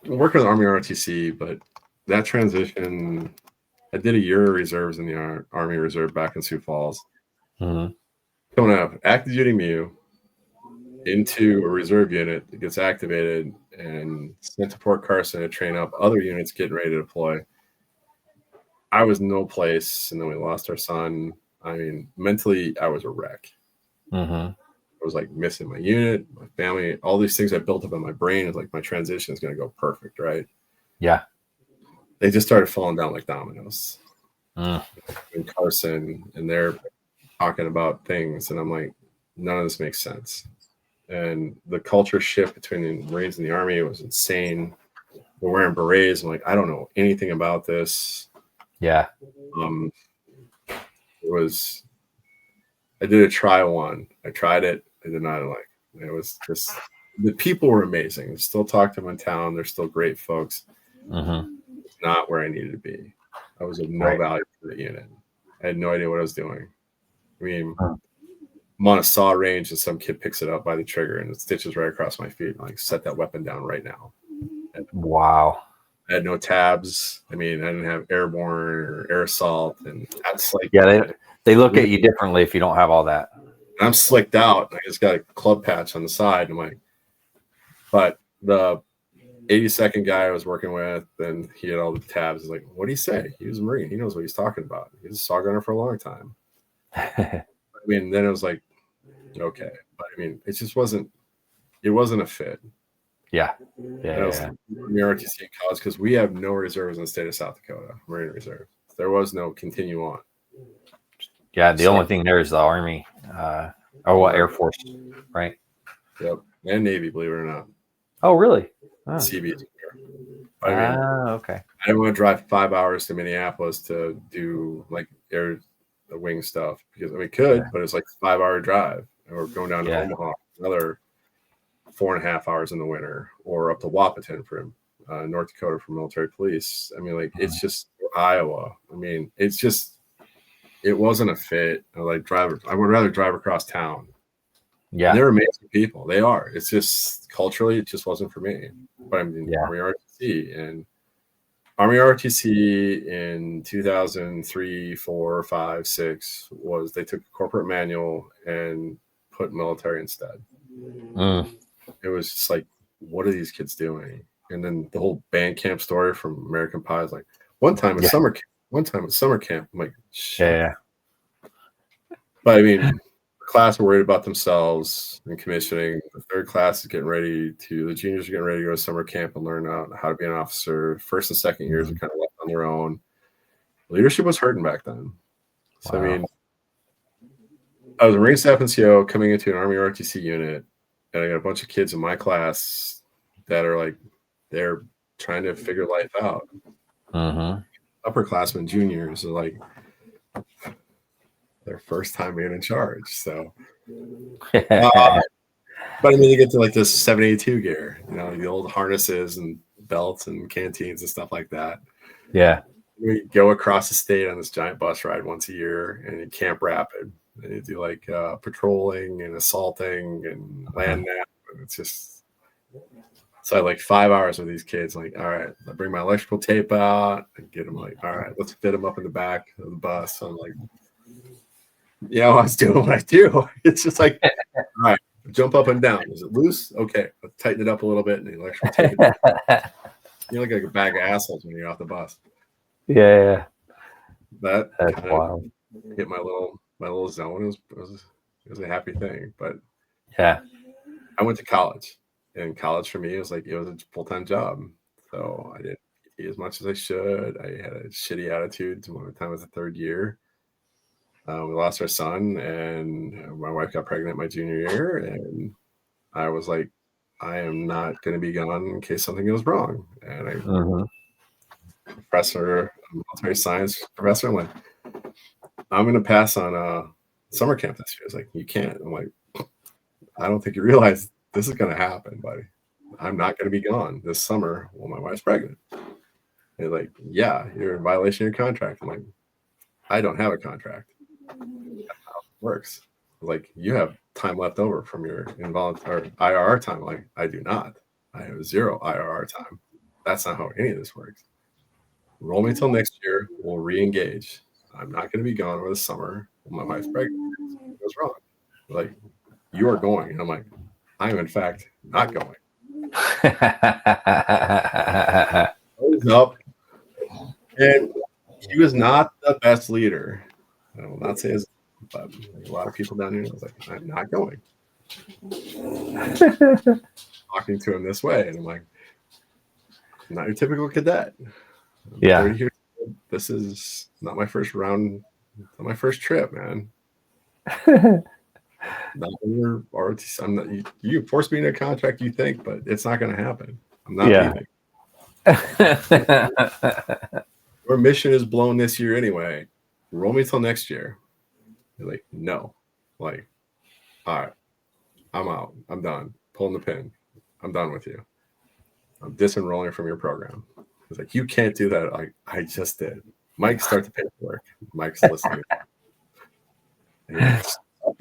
working with Army ROTC, but that transition, I did a year of reserves in the Army Reserve back in Sioux Falls. Mm-hmm. Coming out of active duty MEU into a reserve unit that gets activated and sent to Port Carson to train up other units getting ready to deploy. I was no place, and then we lost our son. I mean, mentally, I was a wreck. Mm-hmm. I was like missing my unit, my family, all these things I built up in my brain. Is like my transition is going to go perfect, right? Yeah. They just started falling down like dominoes. Mm. In Carson, and they're talking about things, and I'm like, none of this makes sense. And the culture shift between the Marines and the Army was insane. We're wearing berets. I'm like, I don't know anything about this. Yeah. It was. I did a try one. I tried it. I did not like. It was just the people were amazing. I still talk to them in town. They're still great folks. Mm-hmm. It's not where I needed to be. I was of no Right. value to the unit. I had no idea what I was doing. I mean, I'm on a saw range and some kid picks it up by the trigger and it stitches right across my feet. I'm like, set that weapon down right now. And Wow. I had no tabs. I mean, I didn't have airborne or air assault, and that's like, Yeah, they look at you differently if you don't have all that. I'm slicked out. I just got a club patch on the side. And I'm like, but the 82nd guy I was working with, and he had all the tabs. He's like, what do you say? He was a Marine. He knows what he's talking about. He was a saw gunner for a long time. I mean, then it was like, okay. But I mean, it just wasn't a fit. Yeah. Yeah. Was in ROTC in college because we have no reserves in the state of South Dakota, Marine Reserve. There was no continue on. Yeah. The only thing there is the Army or Air Force, right? Yep. And Navy, believe it or not. Oh, really? Oh. CB. I mean, okay. I didn't want to drive 5 hours to Minneapolis to do like the wing stuff because we could, but it's like a 5-hour drive. And we're going down to Omaha, another 4.5 hours in the winter, or up to Wahpeton for North Dakota for military police. I mean, like it's just Iowa. I mean, it's just it wasn't a fit. I would rather drive across town. Yeah, they're amazing people. They are. It's just culturally, it just wasn't for me. But I mean, Army ROTC in 2003, 4, 5, 6 was they took a corporate manual and put military instead. It was just like, what are these kids doing? And then the whole band camp story from American Pie is like, one time at summer camp. I'm like, shit. Yeah. But I mean, class are worried about themselves and commissioning. The third class is the juniors are getting ready to go to summer camp and learn how to be an officer. First and second years are kind of left on their own. Leadership was hurting back then. So, I mean, I was a Marine Staff NCO coming into an Army ROTC unit, and I got a bunch of kids in my class that are like, they're trying to figure life out. Upperclassmen, juniors are like, their first time being in charge. So, but I mean, they get to like this 782 gear, the old harnesses and belts and canteens and stuff like that. Yeah. We go across the state on this giant bus ride once a year and in Camp Rapid. And you do like patrolling and assaulting and land nap. And it's just, so I had like 5 hours with these kids. Like, all right, I bring my electrical tape out and get them like, all right, let's fit them up in the back of the bus. So I'm like, I was doing what I do. It's just like, all right, jump up and down. Is it loose? Okay, let's tighten it up a little bit. And the electrical tape. You look like a bag of assholes when you're off the bus. Yeah. That's wild. Hit my little zone. It was a happy thing. But yeah, I went to college, and college for me was a full-time job. So I did as much as I should. I had a shitty attitude to my time as a third year. We lost our son, and my wife got pregnant my junior year, and I was like, I am not going to be gone in case something goes wrong. And I, professor, military science professor, I'm like, I'm going to pass on summer camp this year. It's like, you can't. I'm like, I don't think you realize this is going to happen, buddy. I'm not going to be gone this summer while my wife's pregnant. They're like, yeah, you're in violation of your contract. I'm like, I don't have a contract. That's how it works. Like, you have time left over from your involuntary IRR time. Like, I do not. I have 0 IRR time. That's not how any of this works. Roll me till next year. We'll re-engage. I'm not going to be gone over the summer when my wife's pregnant. What's wrong? Like, you are going. And I'm like, I am in fact not going. Up. And he was not the best leader. I will not say his, but a lot of people down here, I was like, I'm not going. Talking to him this way. And I'm like, I'm not your typical cadet. I'm 30 years old. This is not my first round, not my first trip, man. Not your ROTC. I'm not, you forced me into a contract, you think, but it's not going to happen. I'm not leaving. Your mission is blown this year anyway. Roll me till next year. They're like, no. Like, all right, I'm out. I'm done. Pulling the pin. I'm done with you. I'm disenrolling from your program. It's like, you can't do that. Like, I just did. Mike, start the paperwork. Mike's listening. And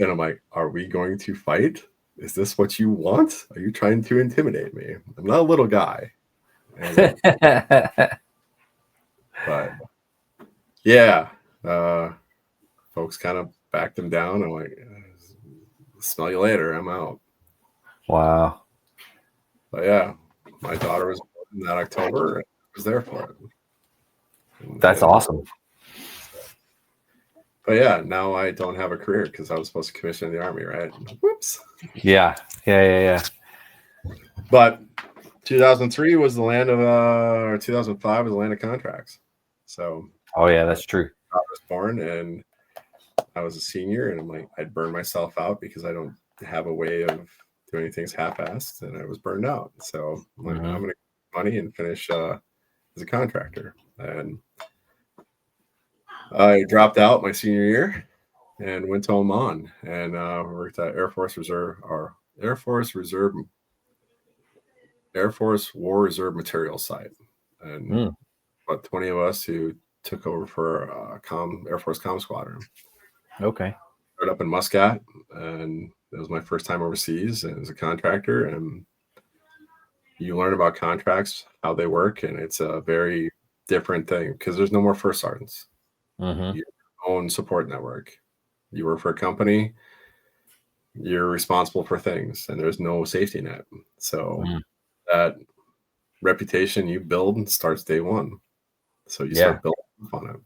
I'm like, are we going to fight? Is this what you want? Are you trying to intimidate me? I'm not a little guy. But yeah, folks kind of backed him down. I'm like, smell you later. I'm out. Wow. But yeah, my daughter was born in that October. And I was there for it. That's awesome. But yeah, now I don't have a career because I was supposed to commission in the Army, right? Whoops. Yeah. But 2003 was the land of, or 2005 was the land of contracts. So. Oh yeah, that's true. I was born and I was a senior, and I'm like, I'd burn myself out because I don't have a way of doing things half-assed, and I was burned out. So I'm like, I'm going to get money and finish as a contractor. And I dropped out my senior year and went to Oman and worked at Air Force War Reserve Material Site. And about 20 of us who took over for Air Force Comm Squadron. Okay. Started up in Muscat, and it was my first time overseas as a contractor. And you learn about contracts, how they work, and it's a very different thing because there's no more first sergeants. Your own support network. You work for a company, you're responsible for things, and there's no safety net. So that reputation you build starts day one. So you start building on it.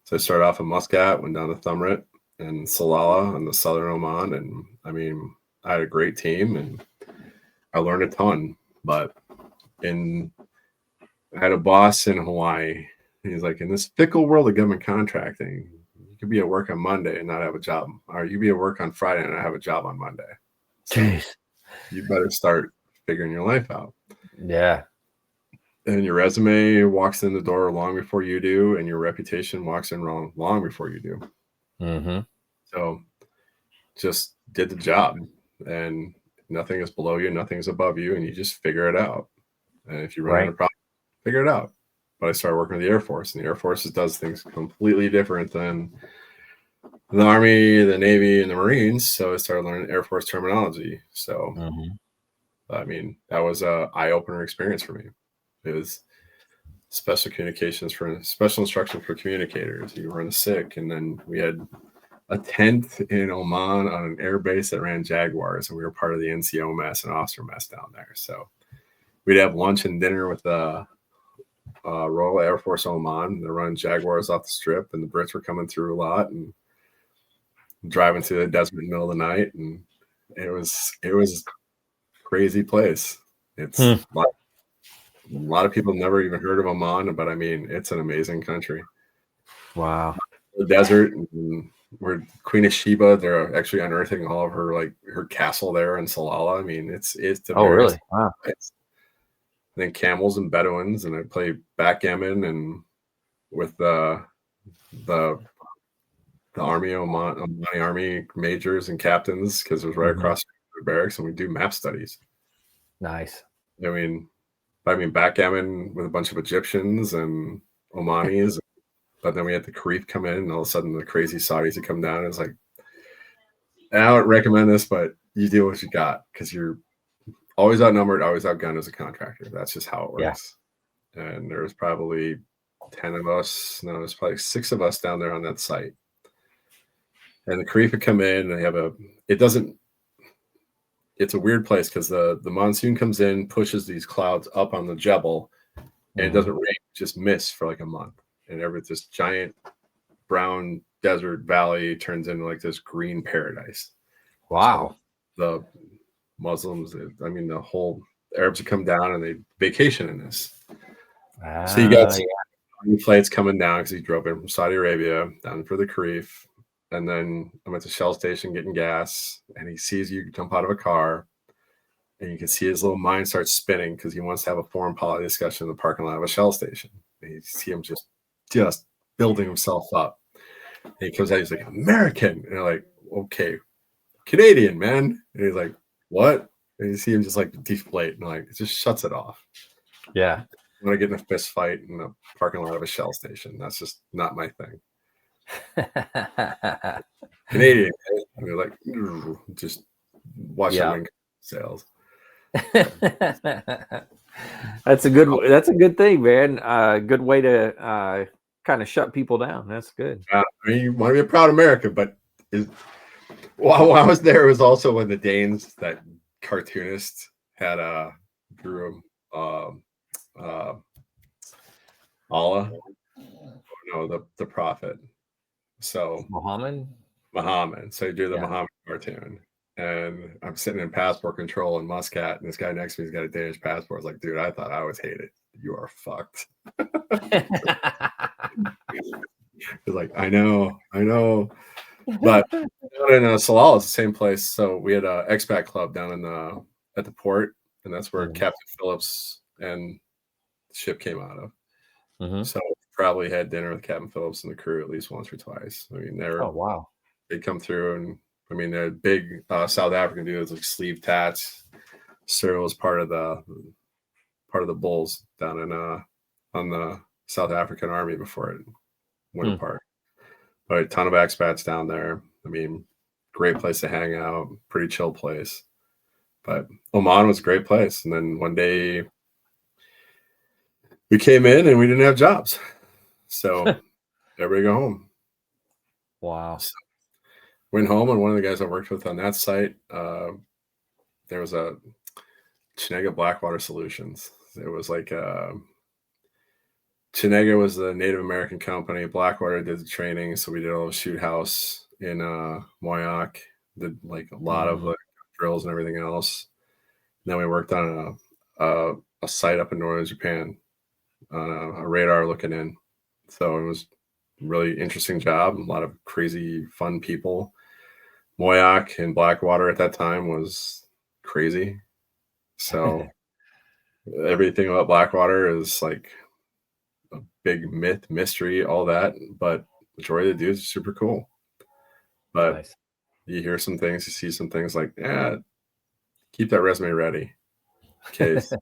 So I started off in Muscat, went down to Thumrit and Salalah in the southern Oman. And I mean, I had a great team and I learned a ton. But I had a boss in Hawaii. He's like, in this fickle world of government contracting, you could be at work on Monday and not have a job. Or you could be at work on Friday and not have a job on Monday. So you better start figuring your life out. Yeah. And your resume walks in the door long before you do, and your reputation walks in long before you do. So just did the job, and nothing is below you, nothing is above you, and you just figure it out. And if you run into a problem, figure it out. But I started working with the Air Force, and the Air Force does things completely different than the Army, the Navy, and the Marines. So I started learning Air Force terminology. So, I mean, that was an eye-opener experience for me. It was special communications for special instruction for communicators. You run a SIC, and then we had a tent in Oman on an air base that ran Jaguars, and we were part of the NCO mess and officer mess down there. So we'd have lunch and dinner with the Royal Air Force Oman. They're running Jaguars off the strip, and the Brits were coming through a lot and driving through the desert in the middle of the night, and it was a crazy place. It's like lot of people never even heard of Oman, but I mean, it's an amazing country. Wow. The desert, and where Queen of Sheba, they're actually unearthing all of her castle there in Salalah. I mean, it's the Oh, very really? Wow. place. And then camels and Bedouins, and I play backgammon and with the Omani army majors and captains, because it was right across the barracks, and we do map studies. Nice. I mean, backgammon with a bunch of Egyptians and Omanis, but then we had the Kharif come in, and all of a sudden the crazy Saudis had come down. And it's like, I don't recommend this, but you deal with what you got, because you're always outnumbered, always outgunned as a contractor. That's just how it works. Yeah. And there was probably 10 of us. No, there's probably 6 of us down there on that site. And the Kharif would come in, and it's a weird place, because the monsoon comes in, pushes these clouds up on the Jebel, and it doesn't rain, just mist for like a month. And this giant brown desert valley turns into like this green paradise. Wow. So the Muslims, the whole Arabs would come down and they vacation in this. So you got flights coming down, because he drove in from Saudi Arabia down for the Kharif. And then I'm at the Shell station getting gas, and he sees you jump out of a car, and you can see his little mind start spinning, because he wants to have a foreign policy discussion in the parking lot of a Shell station. And you see him just building himself up. And he comes out, he's like, American. And you're like, okay, Canadian, man. And he's like, what? And you see him just like deflate, and like, it just shuts it off. Yeah. I want to get in a fist fight in the parking lot of a Shell station. That's just not my thing. Canadian, and you're like, just watch them sales. That's a good thing, man. Good way to kind of shut people down. That's good. You want to be a proud America, but while I was there, it was also when the Danes, that cartoonist, had drew Allah, the prophet. So Muhammad. So he drew the Muhammad cartoon, and I'm sitting in passport control in Muscat, and this guy next to me's got a Danish passport. I was like, dude, I thought I was hated. You are fucked. He's like, I know. But down in Salalah, it's the same place. So we had an expat club down at the port, and that's where Captain Phillips and the ship came out of. So probably had dinner with Captain Phillips and the crew at least once or twice. I mean, they'd come through, and I mean, they're big South African dudes, like sleeve tats. Cyril was part of the Bulls down in on the South African Army before it went apart. But a ton of expats down there. I mean, great place to hang out, pretty chill place. But Oman was a great place. And then one day we came in and we didn't have jobs. So everybody go home. Wow. So went home, and one of the guys I worked with on that site, there was a Chinega Blackwater Solutions. It was like Chinega was the Native American company. Blackwater did the training, so we did a little shoot house in Moyoc. Did like a lot of like drills and everything else. And then we worked on a site up in northern Japan, on a radar looking in. So it was a really interesting job. A lot of crazy, fun people. Moyoc and Blackwater at that time was crazy. So everything about Blackwater is like a big myth, mystery, all that. But majority of the dudes are super cool. But you hear some things, you see some things like, keep that resume ready. Case.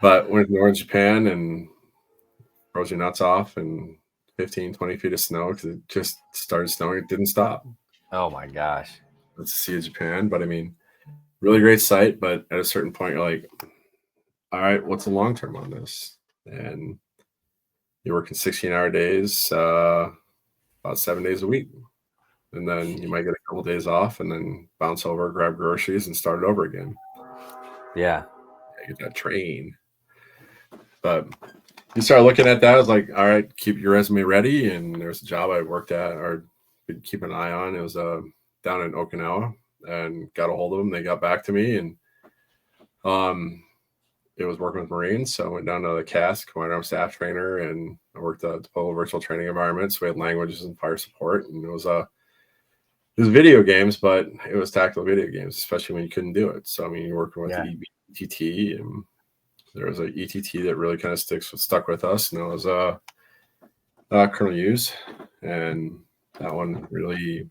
But went to northern Japan and froze your nuts off, and 15, 20 feet of snow, because it just started snowing. It didn't stop. Oh my gosh. Let's see Japan. But I mean, really great site. But at a certain point, you're like, all right, what's the long term on this? And you're working 16-hour days, about 7 days a week. And then you might get a couple of days off, and then bounce over, grab groceries, and start it over again. Yeah. Get that train. But you start looking at that, I was like, all right, keep your resume ready. And there's a job I worked at, or keep an eye on. It was down in Okinawa, and got a hold of them. They got back to me, and it was working with Marines. So I went down to the CAS, Commander Arm Staff Trainer, and I worked at the Polo virtual training environments. We had languages and fire support, and it was video games, but it was tactical video games, especially when you couldn't do it. So I mean, you're working with the ETT, and there was a ETT that really kind of stuck with us, and that was Colonel Hughes, and that one really,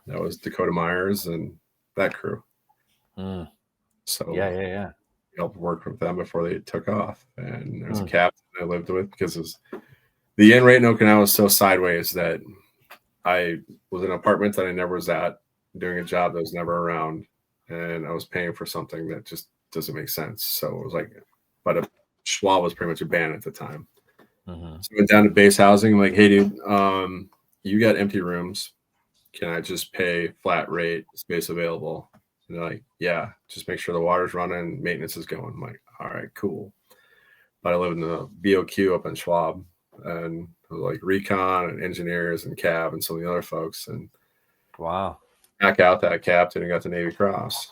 that was Dakota Myers and that crew. So yeah. Helped work with them before they took off, and there was a captain I lived with because the end rate in Okinawa was so sideways that I was in an apartment that I never was at, doing a job that was never around, and I was paying for something that just doesn't make sense. So it was like, but Schwab was pretty much a ban at the time. So I went down to base housing, like, hey, dude, you got empty rooms. Can I just pay flat rate, space available? And they're like, yeah, just make sure the water's running, maintenance is going. I'm like, all right, cool. But I lived in the BOQ up in Schwab, and it was like recon and engineers and cab and some of the other folks. And back out that captain and got the Navy Cross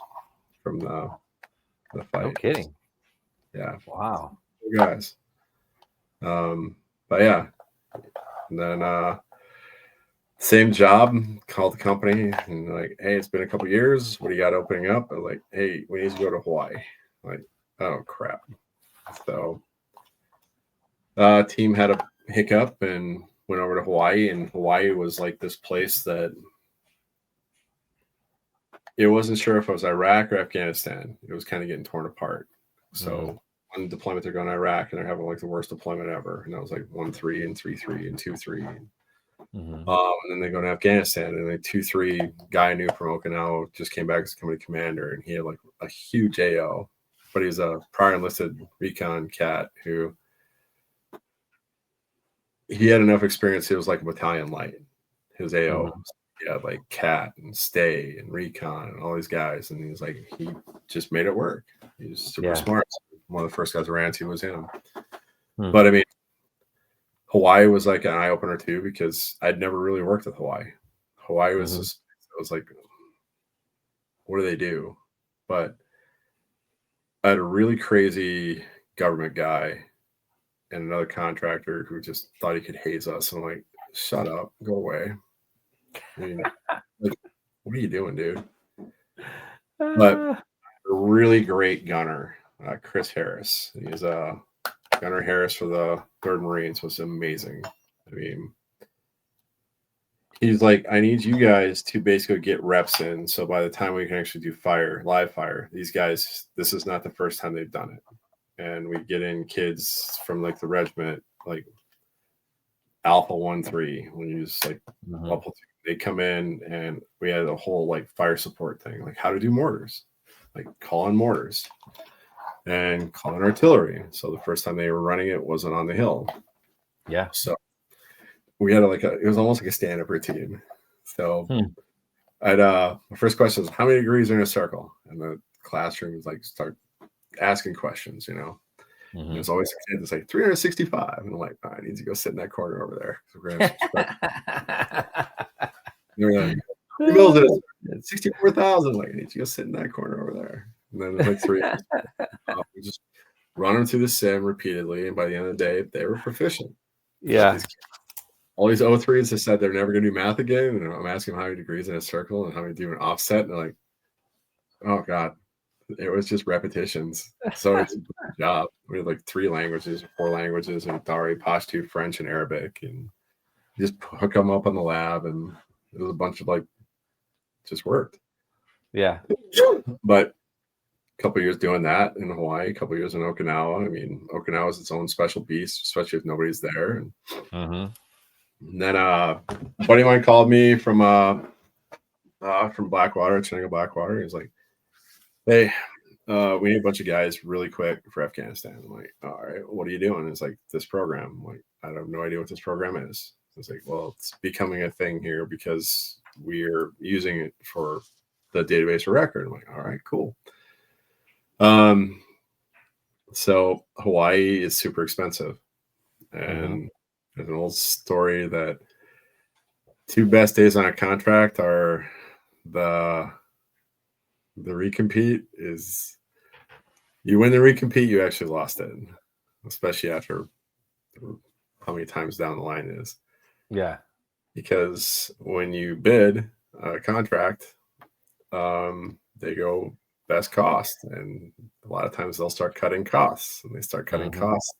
from the fight. No kidding. Yeah. Wow. Good guys. But yeah. And then same job, called the company and like, hey, it's been a couple years. What do you got opening up? I'm like, hey, we need to go to Hawaii. I'm like, oh crap. So team had a hiccup and went over to Hawaii, and Hawaii was like this place that it wasn't sure if it was Iraq or Afghanistan. It was kind of getting torn apart. So one deployment, they're going to Iraq and they're having like the worst deployment ever. And that was like 1-3 and 3-3 and 2-3. And then they go to Afghanistan, and a 2-3 guy I knew from Okinawa just came back as company commander, and he had like a huge AO, but he's a prior enlisted recon cat who he had enough experience. He was like a battalion light. His AO, he had like cat and stay and recon and all these guys, and he's like, he just made it work. He's super smart. One of the first guys I ran to was him. But I mean, Hawaii was like an eye opener too, because I'd never really worked with Hawaii. Hawaii was just, I was like, what do they do? But I had a really crazy government guy and another contractor who just thought he could haze us. And I'm like, shut up, go away. I mean, like, what are you doing, dude? But a really great gunner, Chris Harris. He's Gunner Harris for the 3rd Marines, was amazing. I mean, he's like, I need you guys to basically get reps in. So by the time we can actually do live fire, these guys, this is not the first time they've done it. And we get in kids from like the regiment, like Alpha 1-3, when you just like, they come in, and we had a whole like fire support thing, like how to do mortars, like call in mortars and call in artillery. So the first time they were running it wasn't on the hill. Yeah. So we had it was almost like a stand-up routine. So the first question was, how many degrees are in a circle? And the classroom was like, start asking questions, you know. And there's always a kid that's like 365. And I'm like, I need to go sit in that corner over there. So we're going to they're like, 64,000. Like, I need to go sit in that corner over there. And then there's like 3 we just run them through the sim repeatedly, and by the end of the day, they were proficient. Yeah. All these O3s have said they're never going to do math again, and I'm asking them how many degrees in a circle and how many do an offset, and they're like, oh god, it was just repetitions. So it's a good job. We had like 4 languages, and Dari, Pashto, French, and Arabic, and just hook them up on the lab, and it was a bunch of like, just worked. Yeah. But couple years doing that in Hawaii, a couple years in Okinawa. I mean, Okinawa is its own special beast, especially if nobody's there. And then a buddy of mine called me from Blackwater, Chenango, Blackwater. He's like, hey, we need a bunch of guys really quick for Afghanistan. I'm like, all right, what are you doing? It's like, this program. I'm like, I have no idea what this program is. It's like, well, it's becoming a thing here because we're using it for the database of record. I'm like, all right, cool. So Hawaii is super expensive, and there's an old story that 2 best days on a contract are the recompete is You win the recompete, you actually lost it, especially after how many times down the line it is. Yeah. Because when you bid a contract, they go best cost, and a lot of times they'll start cutting costs, and they start cutting costs,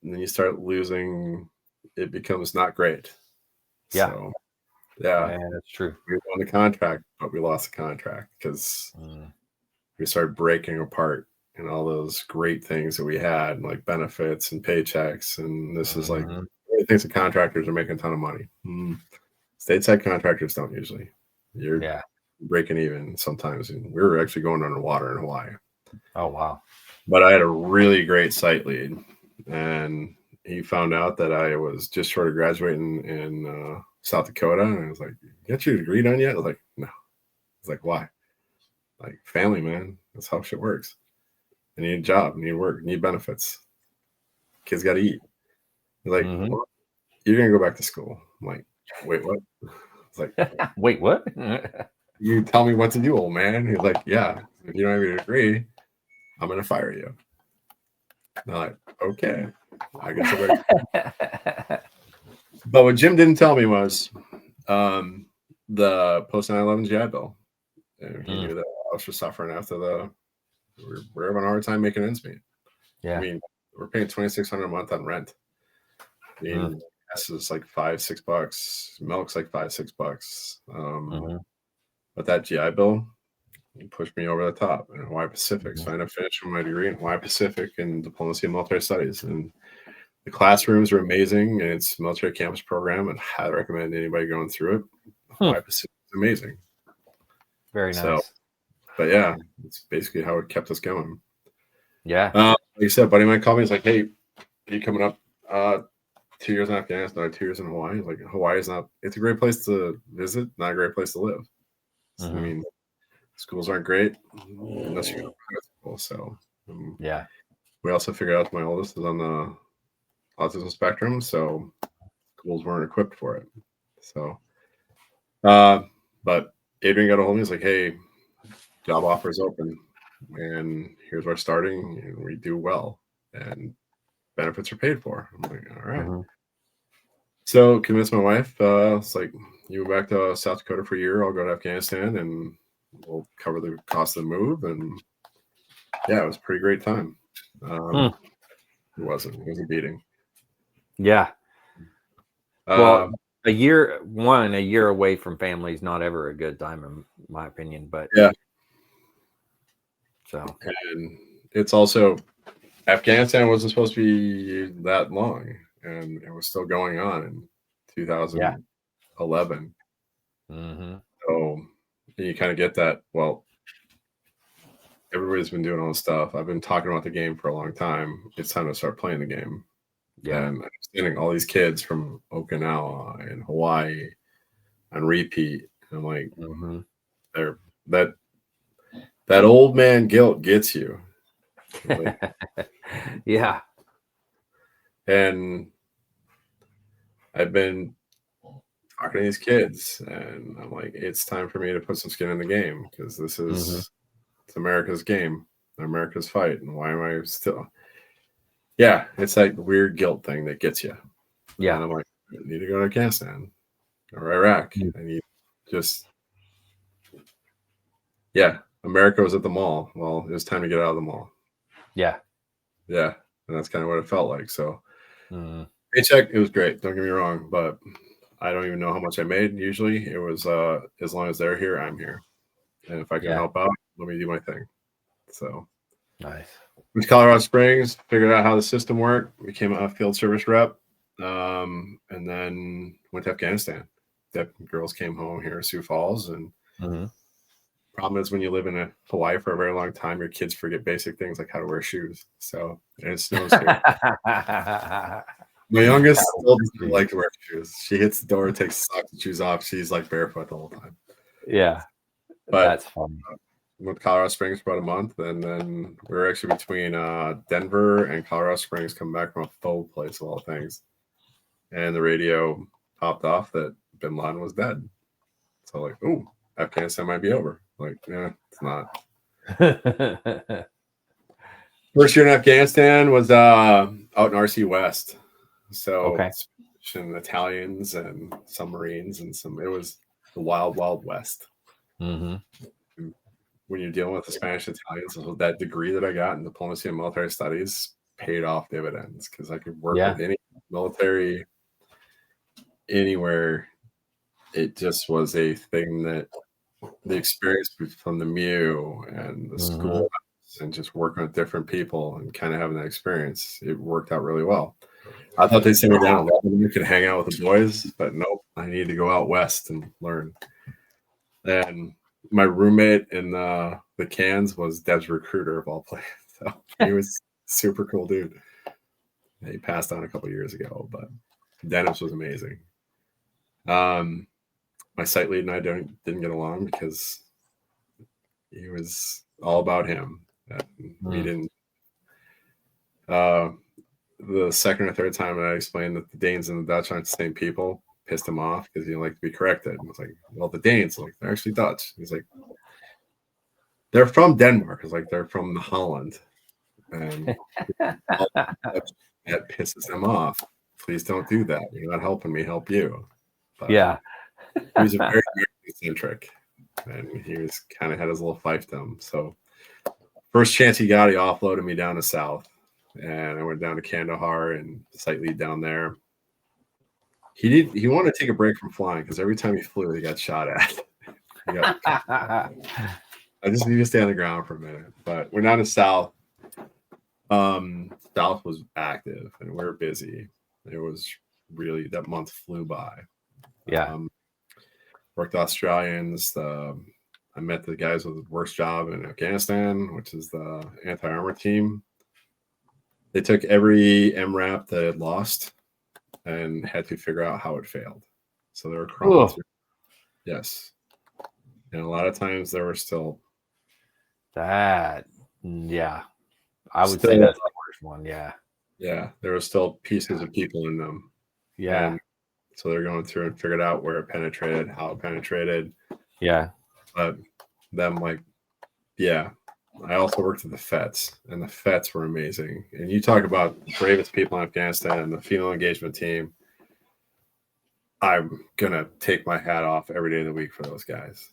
and then you start losing. It becomes not great. Yeah. So, yeah, that's true. we won the contract, but we lost the contract because we started breaking apart and all those great things that we had, like benefits and paychecks. And this is like, everybody thinks the contractors are making a ton of money. Stateside contractors don't usually. You're breaking even sometimes. And we were actually going underwater in Hawaii. Oh, wow. But I had a really great site lead, and he found out that I was just short of graduating in South Dakota. And I was like, "You got your degree done yet?" I was like, "No." I was like, "Why?" Like, family, man. That's how shit works. I need a job, need work, need benefits. Kids got to eat. He's like, well, you're going to go back to school. I'm like, wait, what? It's like, wait, what? You tell me what to do, old man. He's like, yeah, if you don't have your degree, I'm going to fire you. And I'm like, okay. I guess I'm ready. But what Jim didn't tell me was the post 9/11 GI Bill. And he knew that I was just suffering after we're having a hard time making ends meet. Yeah. I mean, we're paying $2,600 a month on rent. I mean, gas is like $5-6. Milk's like $5-6. But that GI Bill pushed me over the top in Hawaii Pacific. So I ended up finishing my degree in Hawaii Pacific in diplomacy and military studies. And the classrooms are amazing, and it's a military campus program, and I highly recommend anybody going through it. Hawaii Pacific is amazing. Very nice. So, but yeah, it's basically how it kept us going. Yeah. Like you said, buddy of mine called me. He's like, "Hey, are you coming up 2 years in Afghanistan, 2 years in Hawaii?" Like, Hawaii is not, it's a great place to visit, not a great place to live. So, I mean, schools aren't great unless you're in a private school. So, yeah. We also figured out my oldest is on the autism spectrum, so schools weren't equipped for it. So, but Adrian got a hold of me. He's like, "Hey, job offers open, and here's where starting, and we do well, and benefits are paid for." I'm like, "All right." So convinced my wife. It's like, "You go back to South Dakota for a year. I'll go to Afghanistan, and we'll cover the cost of the move." And yeah, it was a pretty great time. It wasn't. It was a beating. Yeah. Well, a year away from family is not ever a good time, in my opinion. But yeah. So, and it's also, Afghanistan wasn't supposed to be that long, and it was still going on in 2011. So you kind of get that. Well, everybody's been doing all this stuff. I've been talking about the game for a long time. It's time to start playing the game. Yeah. And understanding all these kids from Okinawa and Hawaii on repeat. And I'm like, that old man guilt gets you. Like, yeah. And I've been talking to these kids, and I'm like, it's time for me to put some skin in the game, because this is it's America's game, America's fight. And why am I still? Yeah, it's that weird guilt thing that gets you. Yeah. And I'm like, I need to go to Afghanistan or Iraq. I need just, yeah, America was at the mall. Well, it was time to get out of the mall. Yeah. Yeah. And that's kind of what it felt like. So paycheck, it was great. Don't get me wrong, but I don't even know how much I made. Usually it was as long as they're here, I'm here. And if I can help out, let me do my thing. So nice. Went to Colorado Springs, figured out how the system worked, became a field service rep, and then went to Afghanistan. The girls came home here in Sioux Falls, and problem is when you live in Hawaii for a very long time, your kids forget basic things like how to wear shoes. So, and it snows here. My youngest still doesn't like to wear shoes. She hits the door, takes socks and shoes off. She's like barefoot the whole time. Yeah, but that's funny. Went to Colorado Springs for about a month, and then we were actually between Denver and Colorado Springs, coming back from a faux place of all things, and the radio popped off that Bin Laden was dead. So like, oh, Afghanistan might be over. Like, yeah, it's not. First year in Afghanistan was out in RC West. So Okay. some Italians and some Marines and it was the wild, wild West. Mm-hmm. When you're dealing with the Spanish Italians, that degree that I got in diplomacy and military studies paid off dividends because I could work with any military anywhere. It just was a thing that the experience from the MU and the school and just working with different people and kind of having that experience, it worked out really well. I thought they'd send me down to Lebanon, could hang out with the boys, but nope, I need to go out west and learn. And my roommate in the cans was Deb's recruiter of all places. So he was super cool dude. He passed on a couple years ago, but Dennis was amazing. My site lead and I didn't get along because he was all about him. We didn't. The second or third time I explained that the Danes and the Dutch aren't the same people, pissed him off because he didn't like to be corrected. I was like, well, the Danes, like, they're actually Dutch. He's like, they're from Denmark. It's like they're from Holland. And that pisses him off. Please don't do that. You're not helping me help you. But yeah. He was a very eccentric. And he was kind of had his little fiefdom. So first chance he got, he offloaded me down to south. And I went down to Kandahar and site lead down there. He wanted to take a break from flying because every time he flew, he got shot at. I just need to stay on the ground for a minute. But we're down to south. South was active and we were busy. It was really, that month flew by. Yeah. Worked Australians. I met the guys with the worst job in Afghanistan, which is the anti-armor team. They took every MRAP that had lost and had to figure out how it failed. So they were crawling through. Yes. And a lot of times there were still that. Yeah. I would say that's the worst one. Yeah. Yeah. There were still pieces of people in them. Yeah. And so they're going through and figured out where it penetrated, how it penetrated. Yeah. But them, like, yeah. I also worked at the FETs, and the FETs were amazing. And you talk about the bravest people in Afghanistan, the female engagement team. I'm going to take my hat off every day of the week for those guys.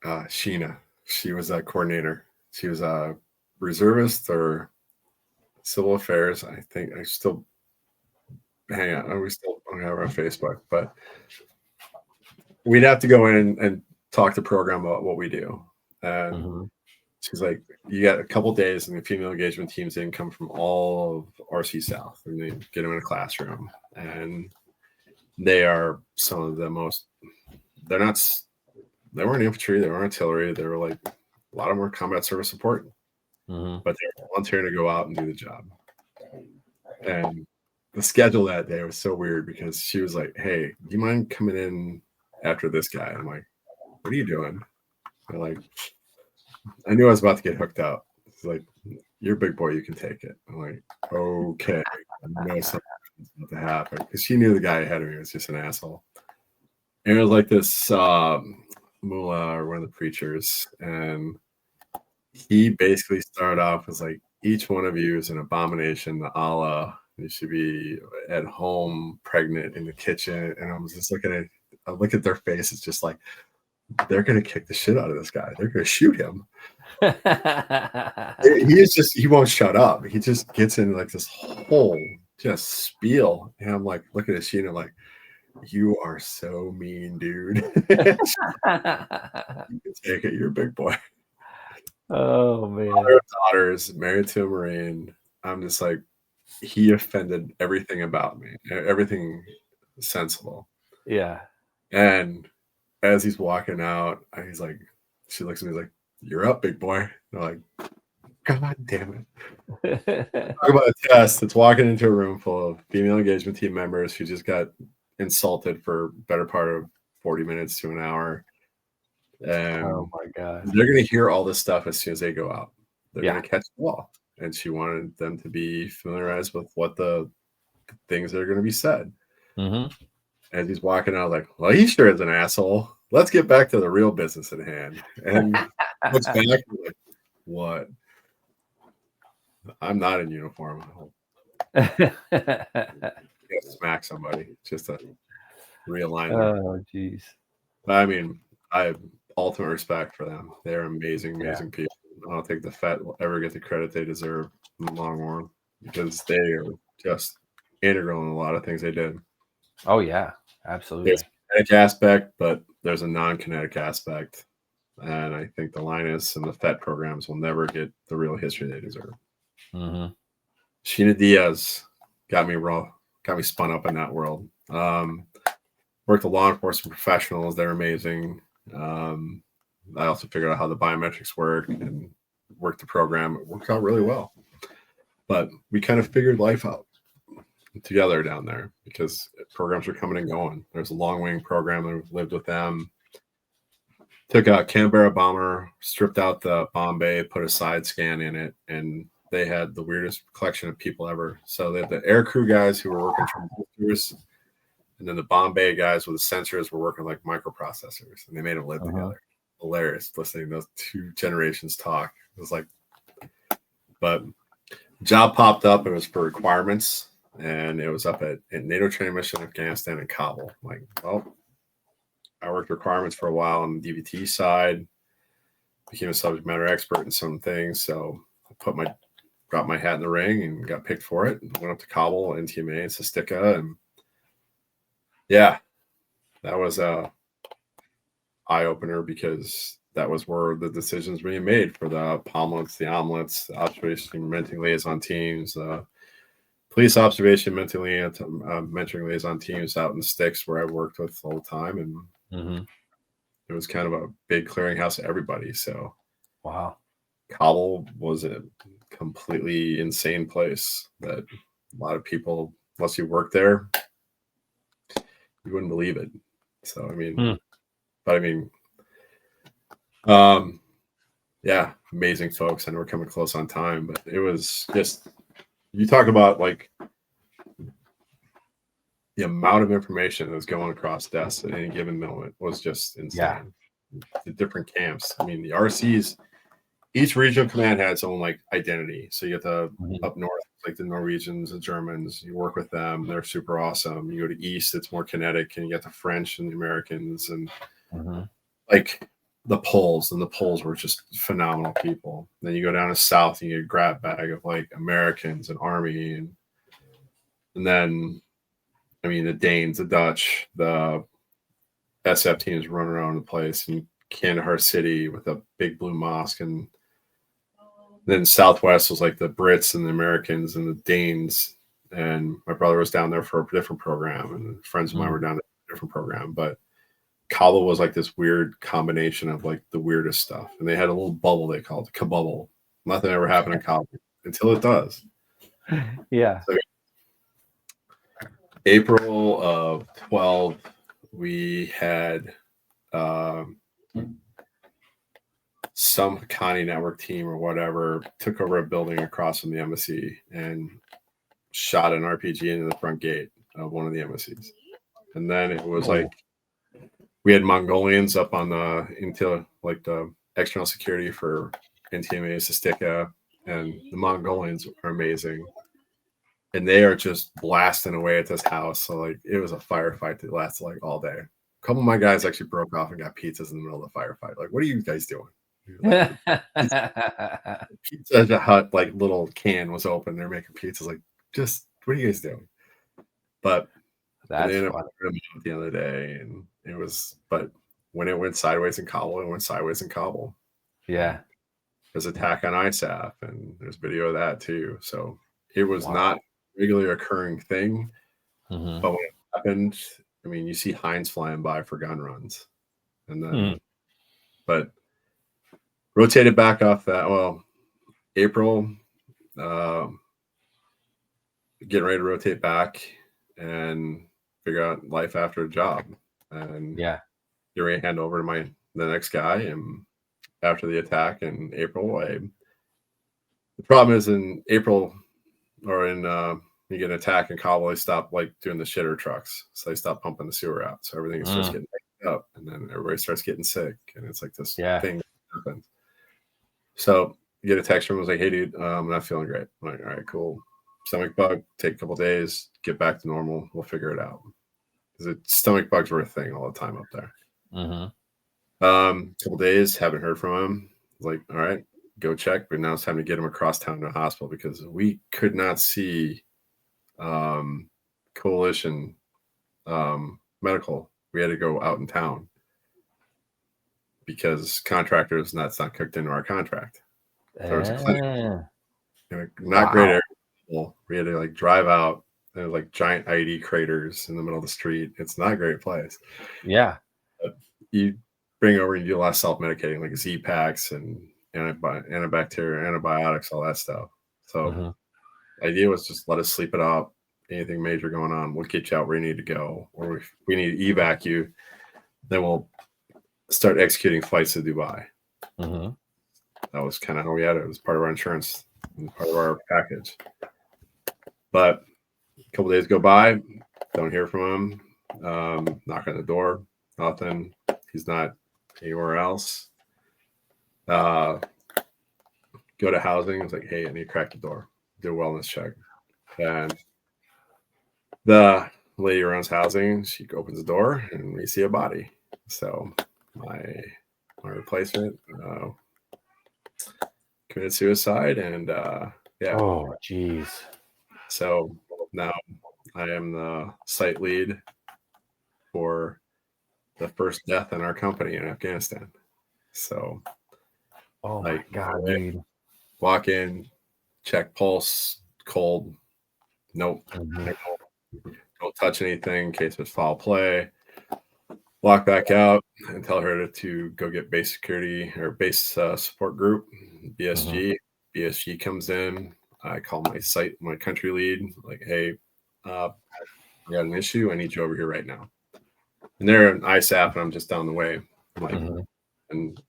Sheena, she was a coordinator. She was a reservist or civil affairs. I think I still hang out. We still hang out on Facebook, but we'd have to go in and talk to program about what we do. And she's like, you got a couple days, and the female engagement teams didn't come from all of RC South, and they get them in a classroom, and they are some of the most. They weren't infantry, they weren't artillery, they were like a lot of them were combat service support, but they were volunteering to go out and do the job. And the schedule that day was so weird because she was like, "Hey, do you mind coming in after this guy?" I'm like, "What are you doing?" They're like, I knew I was about to get hooked up. It's like, "You're a big boy, you can take it." I'm like, "Okay." I know something's about to happen because she knew the guy ahead of me was just an asshole. And it was like this mullah or one of the preachers, and he basically started off as like, each one of you is an abomination to Allah. You should be at home, pregnant in the kitchen. And I was just I look at their faces, just like, they're going to kick the shit out of this guy. They're going to shoot him. He won't shut up. He just gets in like this whole just spiel. And I'm like, look at this Sheena, like, you are so mean, dude. You can take it. You're a big boy. Oh, man. Her daughters, married to a Marine. I'm just like, he offended everything about me, everything sensible. Yeah. And as he's walking out, he's like, she looks at me, he's like, "You're up, big boy." And I'm like, God damn it. Talk about a test that's walking into a room full of female engagement team members who just got insulted for better part of 40 minutes to an hour. And oh my God. they're going to hear all this stuff as soon as they go out. They're Yeah. going to catch the ball. And she wanted them to be familiarized with what the things that are going to be said. As he's walking out, like, well, he sure is an asshole. Let's get back to the real business at hand. And looks back, like, what? I'm not in uniform. Oh, You smack somebody just to realign them. jeez. I mean, I have ultimate respect for them. They're amazing, Yeah. amazing people. I don't think the Fed will ever get the credit they deserve in the long run because they are just integral in a lot of things they did. Oh, yeah. There's Absolutely. a kinetic aspect, but there's a non-kinetic aspect. And I think the Linus and the FET programs will never get the real history they deserve. Mm-hmm. Sheena Diaz got me raw, got me spun up in that world. Worked with law enforcement professionals. They're amazing. I also figured out how the biometrics work and worked the program. It worked out really well. But we kind of figured life out together down there because programs were coming and going. There's a long wing program that lived with them. Took a Canberra bomber, stripped out the bomb bay, put a side scan in it, and they had the weirdest collection of people ever. So they had the air crew guys who were working transistors, and then the bomb bay guys with the sensors were working like microprocessors, and they made them live together. Hilarious listening to those two generations talk. It was like, but job popped up. It was for requirements, and it was up at NATO training mission in Afghanistan and Kabul. I'm like, well, I worked requirements for a while on the DVT side, became a subject matter expert in some things. So I got my hat in the ring and got picked for it. And went up to Kabul, NTMA, and Sastika, and yeah, that was a eye opener because that was where the decisions were being made for the POMLETs, the omelets, the observation mentoring liaison teams, police observation mentoring liaison teams out in the sticks where I worked with all the time, and it was kind of a big clearinghouse of everybody. So, wow, Kabul was a completely insane place that a lot of people, unless you work there, you wouldn't believe it. So, I mean, but I mean, yeah, amazing folks. I know we're coming close on time, but it was just, you talk about like the amount of information that was going across desks at any given moment was just insane. Yeah. The different camps. I mean, the RCs, each regional command had its own like identity. So you get the up north, like the Norwegians, the Germans, you work with them. They're super awesome. You go to east, it's more kinetic, and you get the French and the Americans and like the Poles, and the Poles were just phenomenal people. Then you go down to south, and you get a grab bag of like Americans and Army, and then I mean the Danes, the Dutch, the SF teams running around the place, and Kandahar City with a big blue mosque, and then Southwest was like the Brits and the Americans and the Danes. And my brother was down there for a different program, and friends of mine were down there for a different program. But Kabul was like this weird combination of like the weirdest stuff. And they had a little bubble they called it Kabubble. Nothing ever happened in Kabul until it does. Yeah. So, April of 12, we had some Haqqani network team or whatever took over a building across from the embassy and shot an RPG into the front gate of one of the embassies. And then it was like we had Mongolians up on into like the external security for NTMA Sastika, and the Mongolians are amazing. And they are just blasting away at this house. So like it was a firefight that lasted like all day. A couple of my guys actually broke off and got pizzas in the middle of the firefight. Like, what are you guys doing? Like, Pizza Hut like little can was open. They're making pizzas. Like, just what are you guys doing? But that's they ended funny. up at the other day, and it was. But when it went sideways in Kabul, it went sideways in Kabul. Yeah, there's attack on ISAF, and there's video of that too. So it was not a regularly occurring thing. But when it happened, I mean, you see Heinz flying by for gun runs, and then but rotated back off that. Well, April, getting ready to rotate back and figure out life after a job, and get ready to hand over to the next guy. And after the attack in April, the problem is in April or in you get an attack in Kabul, they stop like doing the shitter trucks, so they stop pumping the sewer out, so everything starts getting backed up, and then everybody starts getting sick, and it's like this thing that happens. So get a text from him, was like, hey dude, I'm not feeling great. I'm like, all right, cool. Stomach bug, take a couple days, get back to normal. We'll figure it out. Because stomach bugs were a thing all the time up there. Couple days, haven't heard from him. Like, all right, go check. But now it's time to get him across town to a hospital because we could not see Coalition Medical. We had to go out in town because contractors, that's not cooked into our contract. So it's a clinic. Not great area. We had to like drive out. There's like giant ID craters in the middle of the street. It's not a great place. Yeah. But you bring over and you do a lot of self-medicating, like Z-Packs and antibacterial, antibiotics, all that stuff. So the idea was just let us sleep it up. Anything major going on, we'll get you out where you need to go. Or if we need to evac you, then we'll start executing flights to Dubai. That was kind of how we had it. It was part of our insurance and part of our package. But a couple days go by, don't hear from him. Knock on the door, nothing. He's not anywhere else. Go to housing. It's like, hey, I need to crack the door. Do a wellness check. And the lady who runs housing, she opens the door and we see a body. So my replacement committed suicide, and yeah. Oh, geez. So now I am the site lead for the first death in our company in Afghanistan. So, oh my God, dude. Walk in, check pulse, cold. Nope. Don't touch anything in case there's foul play. Walk back out and tell her to go get base security or base support group, BSG. BSG comes in. I call my country lead, like, hey, we got an issue. I need you over here right now. And they're in ISAF, and I'm just down the way. I'm like, and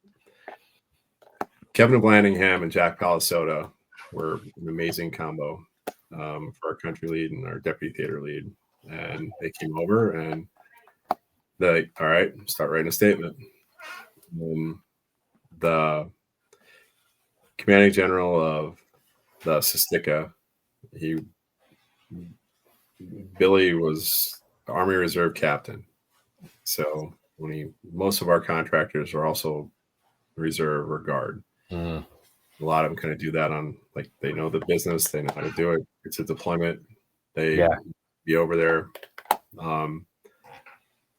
Kevin Blandingham and Jack Palisota were an amazing combo for our country lead and our deputy theater lead. And they came over and they're like, all right, start writing a statement. And the commanding general of the Sestica, Billy was the Army Reserve captain. So most of our contractors are also reserve or guard. A lot of them kind of do that on, like, they know the business, they know how to do it. It's a deployment. They be over there.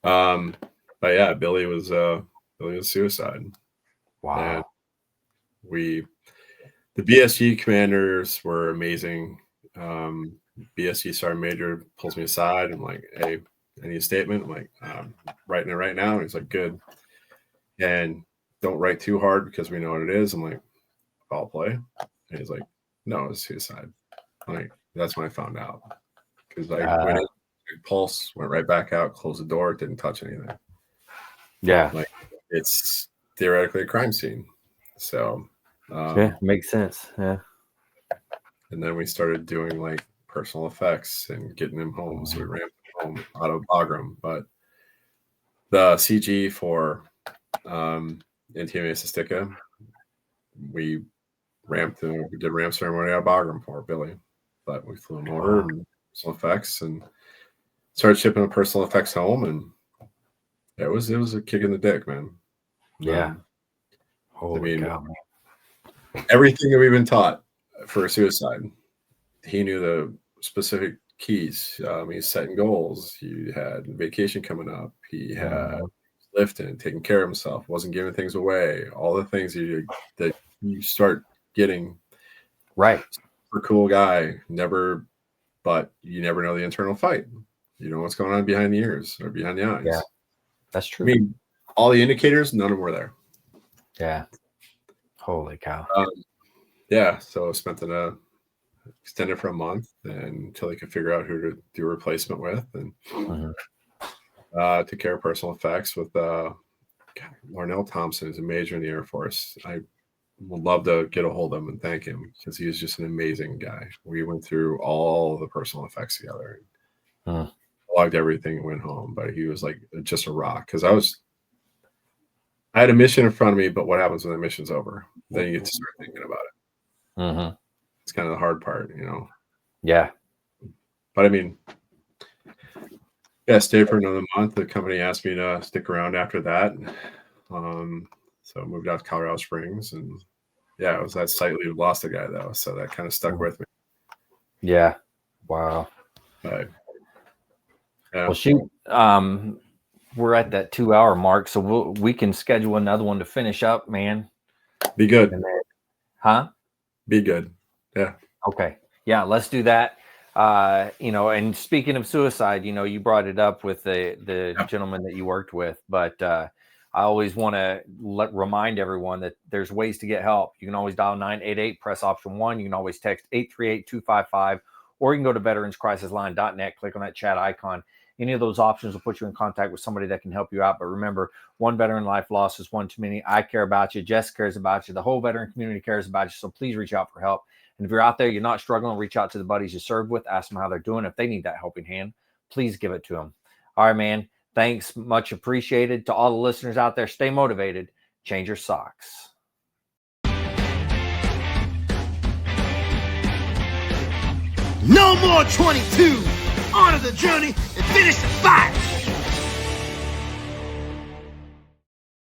But yeah, Billy was suicide. Wow. And the BSG commanders were amazing. BSG Sergeant Major pulls me aside. I'm like, hey, I need a statement. I'm like, writing it right now. And he's like, good. And don't write too hard because we know what it is. I'm like, foul play. And he's like, no, it's suicide. I'm like, that's when I found out. Because I went in, pulse, went right back out, closed the door, didn't touch anything. Yeah. Like, it's theoretically a crime scene. So yeah, makes sense. Yeah. And then we started doing like personal effects and getting him home. So we ramped him home out of Bagram. But the CG for NTMA Sestica, we did ramp ceremony out of Bagram for Billy. But we flew him over and personal effects and started shipping the personal effects home, and it was a kick in the dick, man. Yeah. Holy cow. Everything that we've been taught for suicide, he knew the specific keys. He's setting goals. He had vacation coming up. He had lifting, taking care of himself, wasn't giving things away. All the things that you start getting. Right. Super cool guy, but you never know the internal fight. You know what's going on behind the ears or behind the eyes. Yeah, that's true. I mean, all the indicators, none of them were there. Yeah. Holy cow. Yeah. So I spent extended for a month until they could figure out who to do a replacement with, and took care of personal effects with Larnell Thompson, who's a major in the Air Force. I would love to get a hold of him and thank him because he was just an amazing guy. We went through all the personal effects together. Logged everything and went home, but he was like just a rock because I had a mission in front of me, but what happens when the mission's over? Then you get to start thinking about it. Mm-hmm. It's kind of the hard part, Yeah. But I mean, yeah, stay for another month. The company asked me to stick around after that. So I moved out to Colorado Springs, and yeah, it was that site lead. Lost a guy though, so that kind of stuck with me. Yeah. Wow. But, yeah. Well, shoot. We're at that 2-hour mark, so we can schedule another one to finish up, man. Be good. Huh? Be good. Yeah. Okay. Yeah, let's do that. And speaking of suicide, you brought it up with the gentleman that you worked with, but I always want to remind everyone that there's ways to get help. You can always dial 988, press option 1. You can always text 838-255, or you can go to veteranscrisisline.net, click on that chat icon. Any of those options will put you in contact with somebody that can help you out. But remember, one veteran life loss is one too many. I care about you. Jess cares about you. The whole veteran community cares about you. So please reach out for help. And if you're out there, you're not struggling, reach out to the buddies you served with. Ask them how they're doing. If they need that helping hand, please give it to them. All right, man. Thanks. Much appreciated. To all the listeners out there, stay motivated. Change your socks. No more 22. On to the journey and finish the fight.